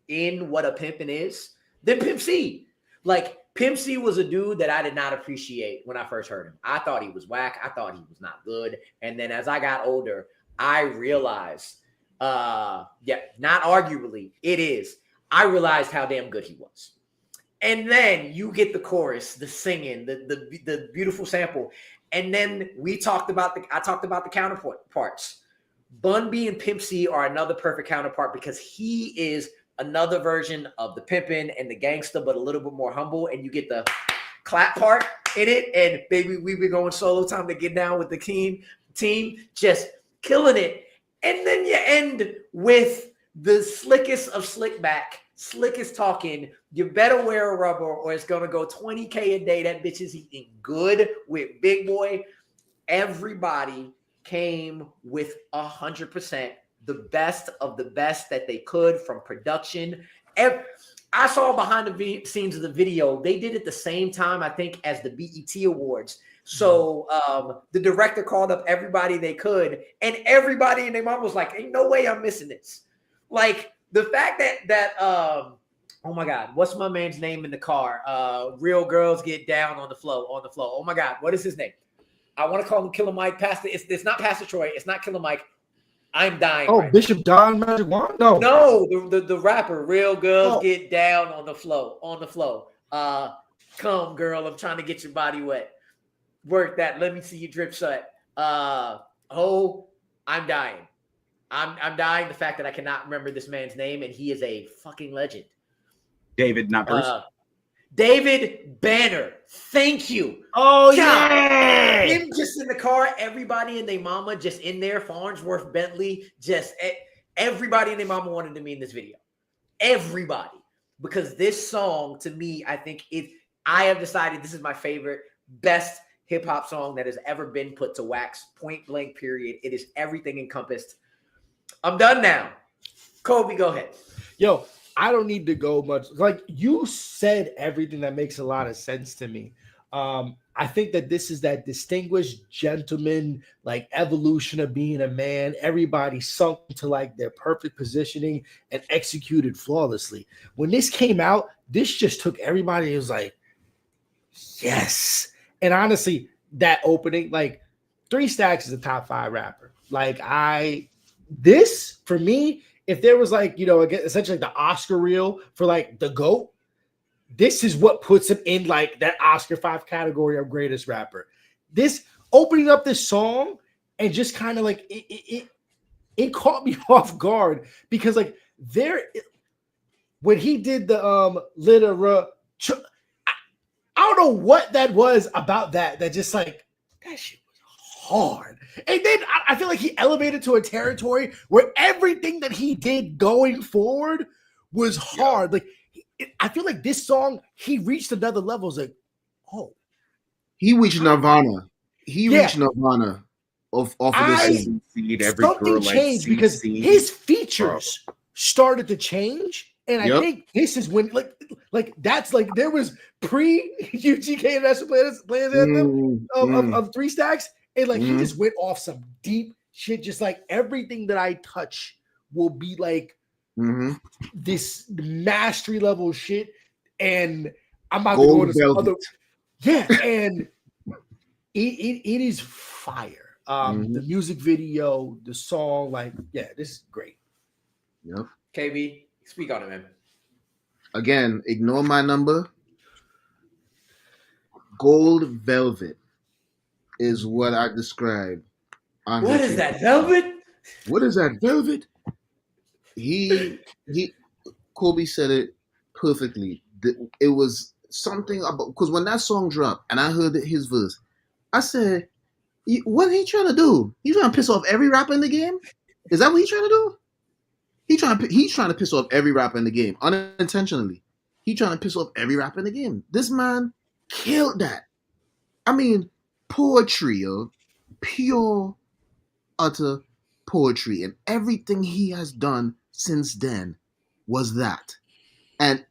in what a pimpin' is than Pimp C. Like, Pimp C was a dude that I did not appreciate when I first heard him. I thought he was whack. I thought he was not good. And then as I got older, I realized, not arguably, it is. I realized how damn good he was. And then you get the chorus, the singing, the beautiful sample. And then I talked about the counterparts. Bun B and Pimp C are another perfect counterpart because he is another version of the pimpin' and the gangster, but a little bit more humble. And you get the clap part in it. And baby, we've been going solo time to get down with the team, just killing it. And then you end with the slickest of slickback, slickest talking. You better wear a rubber or it's gonna go 20K a day. That bitch is eating good with Big Boy. Everybody came with 100% the best of the best that they could from production. I saw behind the scenes of the video. They did it the same time, I think, as the BET Awards. So the director called up everybody they could, and everybody and their mom was like, "Ain't no way I'm missing this." Like the fact that oh my God, what's my man's name in the car? Real girls get down on the floor. Oh my God, what is his name? I want to call him Killer Mike. It's not Pastor Troy. It's not Killer Mike. I'm dying. Oh, right Bishop now. Don Magic Wand? No, the rapper. Real girls get down on the floor. Come, girl, I'm trying to get your body wet. Work that. Let me see you drip sweat. I'm dying. I'm dying. The fact that I cannot remember this man's name, and he is a fucking legend. David, not Bruce. David Banner. Thank you. Oh, God. yeah. Him just in the car, everybody and their mama just in there, Farnsworth, Bentley, just everybody and their mama wanted to be in this video. Everybody. Because this song, to me, I have decided this is my favorite, best hip-hop song that has ever been put to wax. Point blank, period. It is everything encompassed. I'm done now. Kolby, go ahead. Yo, I don't need to go much. Like you said, everything that makes a lot of sense to me. I think that this is that distinguished gentleman, like evolution of being a man. Everybody sunk into like their perfect positioning and executed flawlessly. When this came out, this just took everybody. It was like, yes. And honestly, that opening, like 3 Stacks is a top 5 rapper. Like this for me, if there was like, essentially like the Oscar reel for like the GOAT, this is what puts him in like that Oscar 5 category of greatest rapper. This opening up this song and just kind of like it caught me off guard because like when he did the I don't know what that was about that just like that shit was hard. And then I feel like he elevated to a territory where everything that he did going forward was hard. Like I feel like this song, he reached another level. It's like, oh. He reached Nirvana. Reached Nirvana off of this. Something changed because his features started to change. And I think this is when like that's like there was pre-UGK National Players Anthem of 3 Stacks. And like he just went off some deep shit, just like everything that I touch will be like this mastery level shit. And I'm about to go to some other. Yeah, and it is fire. The music video, the song, like, yeah, this is great. Yep. KB, speak on it, man. Again, ignore my number. Gold Velvet is what I describe. What is that, velvet? What is that, velvet? Kolby said it perfectly. It was something about, because when that song dropped and I heard his verse, I said, what he trying to do? He trying to piss off every rapper in the game? Is that what he's trying to do? He's trying to piss off every rapper in the game unintentionally. He's trying to piss off every rapper in the game. This man killed that. I mean, poetry, pure, utter poetry, and everything he has done since then was that. And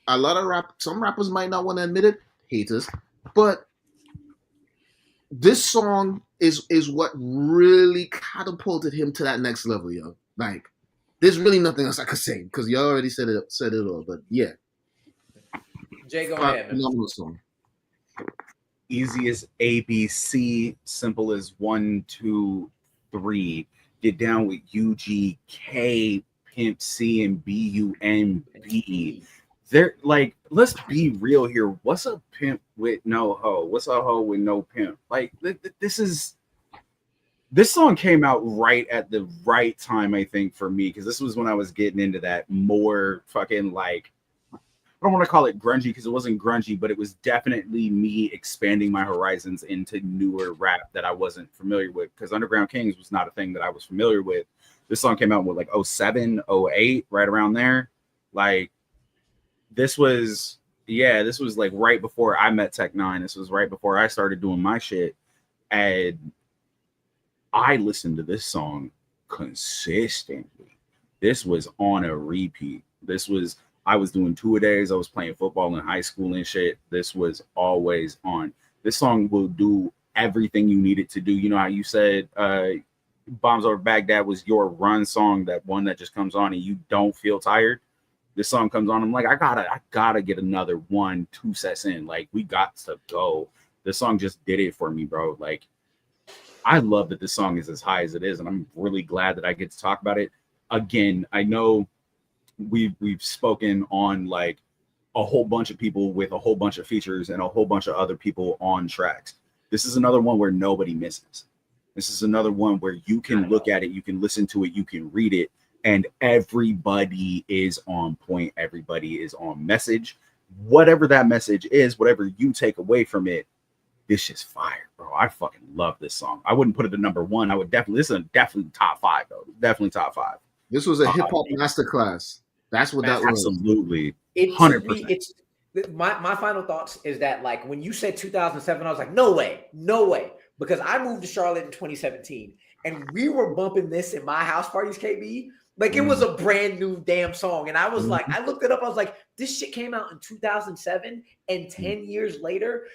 a lot of some rappers might not want to admit it, haters, but this song is what really catapulted him to that next level, yo. Like, there's really nothing else I could say because you already said it all. But yeah, Jay, go ahead. Phenomenal song. Easy as ABC, simple as 1, 2, 3. Get down with UGK, Pimp C, and BUNB. They're like, let's be real here. What's a pimp with no hoe? What's a hoe with no pimp? Like, this song came out right at the right time, I think, for me, because this was when I was getting into that more fucking like I don't want to call it grungy because it wasn't grungy, but it was definitely me expanding my horizons into newer rap that I wasn't familiar with, because Underground Kings was not a thing that I was familiar with. This song came out with like 07, 08, right around there. Like this was like right before I met Tech Nine. This was right before I started doing my shit. And I listened to this song consistently. This was on a repeat. I was doing 2-a-days. I was playing football in high school and shit. This was always on. This song will do everything you need it to do. You know how you said Bombs Over Baghdad was your run song, that one that just comes on and you don't feel tired. This song comes on, I'm like, I gotta get another 1-2 sets in. Like, we got to go. This song just did it for me, bro. Like, I love that this song is as high as it is, and I'm really glad that I get to talk about it. Again, I know we've spoken on like a whole bunch of people with a whole bunch of features and a whole bunch of other people on tracks. This is another one where nobody misses. This is another one where you can look at it, you can listen to it, you can read it, and everybody is on point. Everybody is on message. Whatever that message is, whatever you take away from it, this is fire, bro. I fucking love this song. I wouldn't put it at number 1. I would definitely, this is definitely top 5, though. Definitely top 5. This was a hip hop masterclass. That's what that was. Absolutely. It 100%. It's my final thoughts is that, like, when you said 2007, I was like, no way, because I moved to Charlotte in 2017, and we were bumping this in my house parties, KB. Like, it was a brand new damn song, and I was like, I looked it up. I was like, this shit came out in 2007, and 10 years later,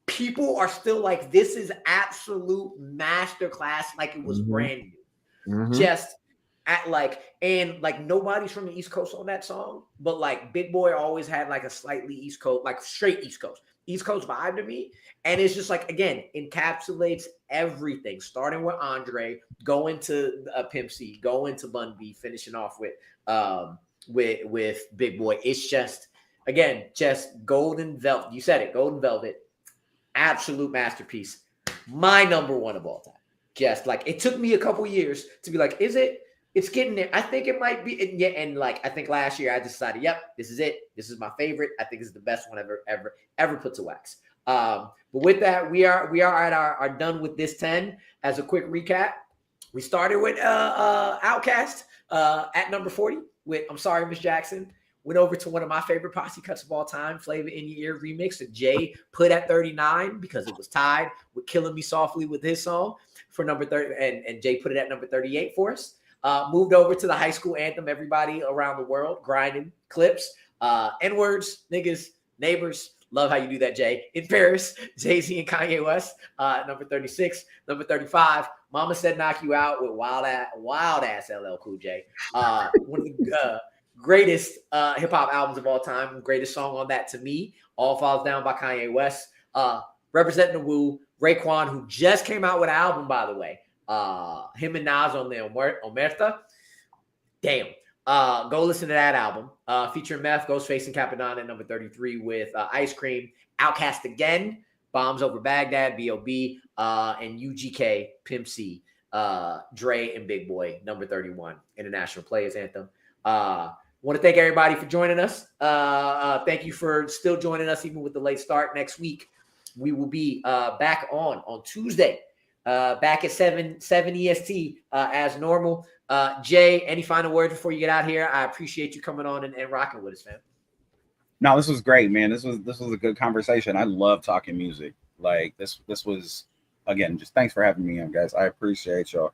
people are still like, this is absolute masterclass, like it was brand new. Just at like, and like nobody's from the East Coast on that song, but like Big Boy always had like a slightly East Coast, like straight East Coast vibe to me. And it's just like, again, encapsulates everything, starting with Andre, going to Pimp C, going to Bun B, finishing off with Big Boy. It's just, again, just Golden Velvet. You said it, Golden Velvet, absolute masterpiece. My number 1 of all time. Just like, it took me a couple years to be like, is it? It's getting there. I think it might be. And yeah, and like, I think last year I decided, yep, this is it. This is my favorite. I think this is the best one ever put to wax. But with that, we are at our done with this 10. As a quick recap, we started with Outkast at number 40 with I'm Sorry, Miss Jackson. Went over to one of my favorite posse cuts of all time, Flavor in Your Ear remix that Jay put at 39 because it was tied with Killing Me Softly with his song for number 30, and Jay put it at number 38 for us. Moved over to the high school anthem, Everybody Around the World, Grinding, Clips, N-words, niggas, neighbors. Love how you do that, Jay. In Paris, Jay-Z and Kanye West, number 36. Number 35, Mama Said Knock You Out with wild ass LL Cool J. One of the greatest hip-hop albums of all time. Greatest song on that to me, All Falls Down by Kanye West. Representing the Wu, Raekwon, who just came out with an album, by the way. Him and Nas on the Omerta. Damn. Go listen to that album. Featuring Meth, Ghostface, and Capadonna at number 33 with Ice Cream. Outkast again. Bombs Over Baghdad, B.O.B. And UGK, Pimp C. Dre and Big Boy, number 31. International Players Anthem. Want to thank everybody for joining us. Thank you for still joining us even with the late start. Next week, we will be back on Tuesday. Back at 7 EST as normal. Jay, any final words before you get out here? I appreciate you coming on and rocking with us, man. No, this was great, man. This was a good conversation. I love talking music. Like this was, again, just thanks for having me on, guys. I appreciate y'all.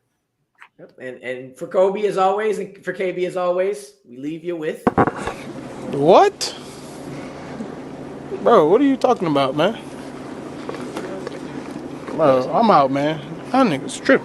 Yep. And for Kolby as always, and for KB as always, we leave you with what? Bro, what are you talking about, man? Bro, I'm out, man. That nigga's tripping.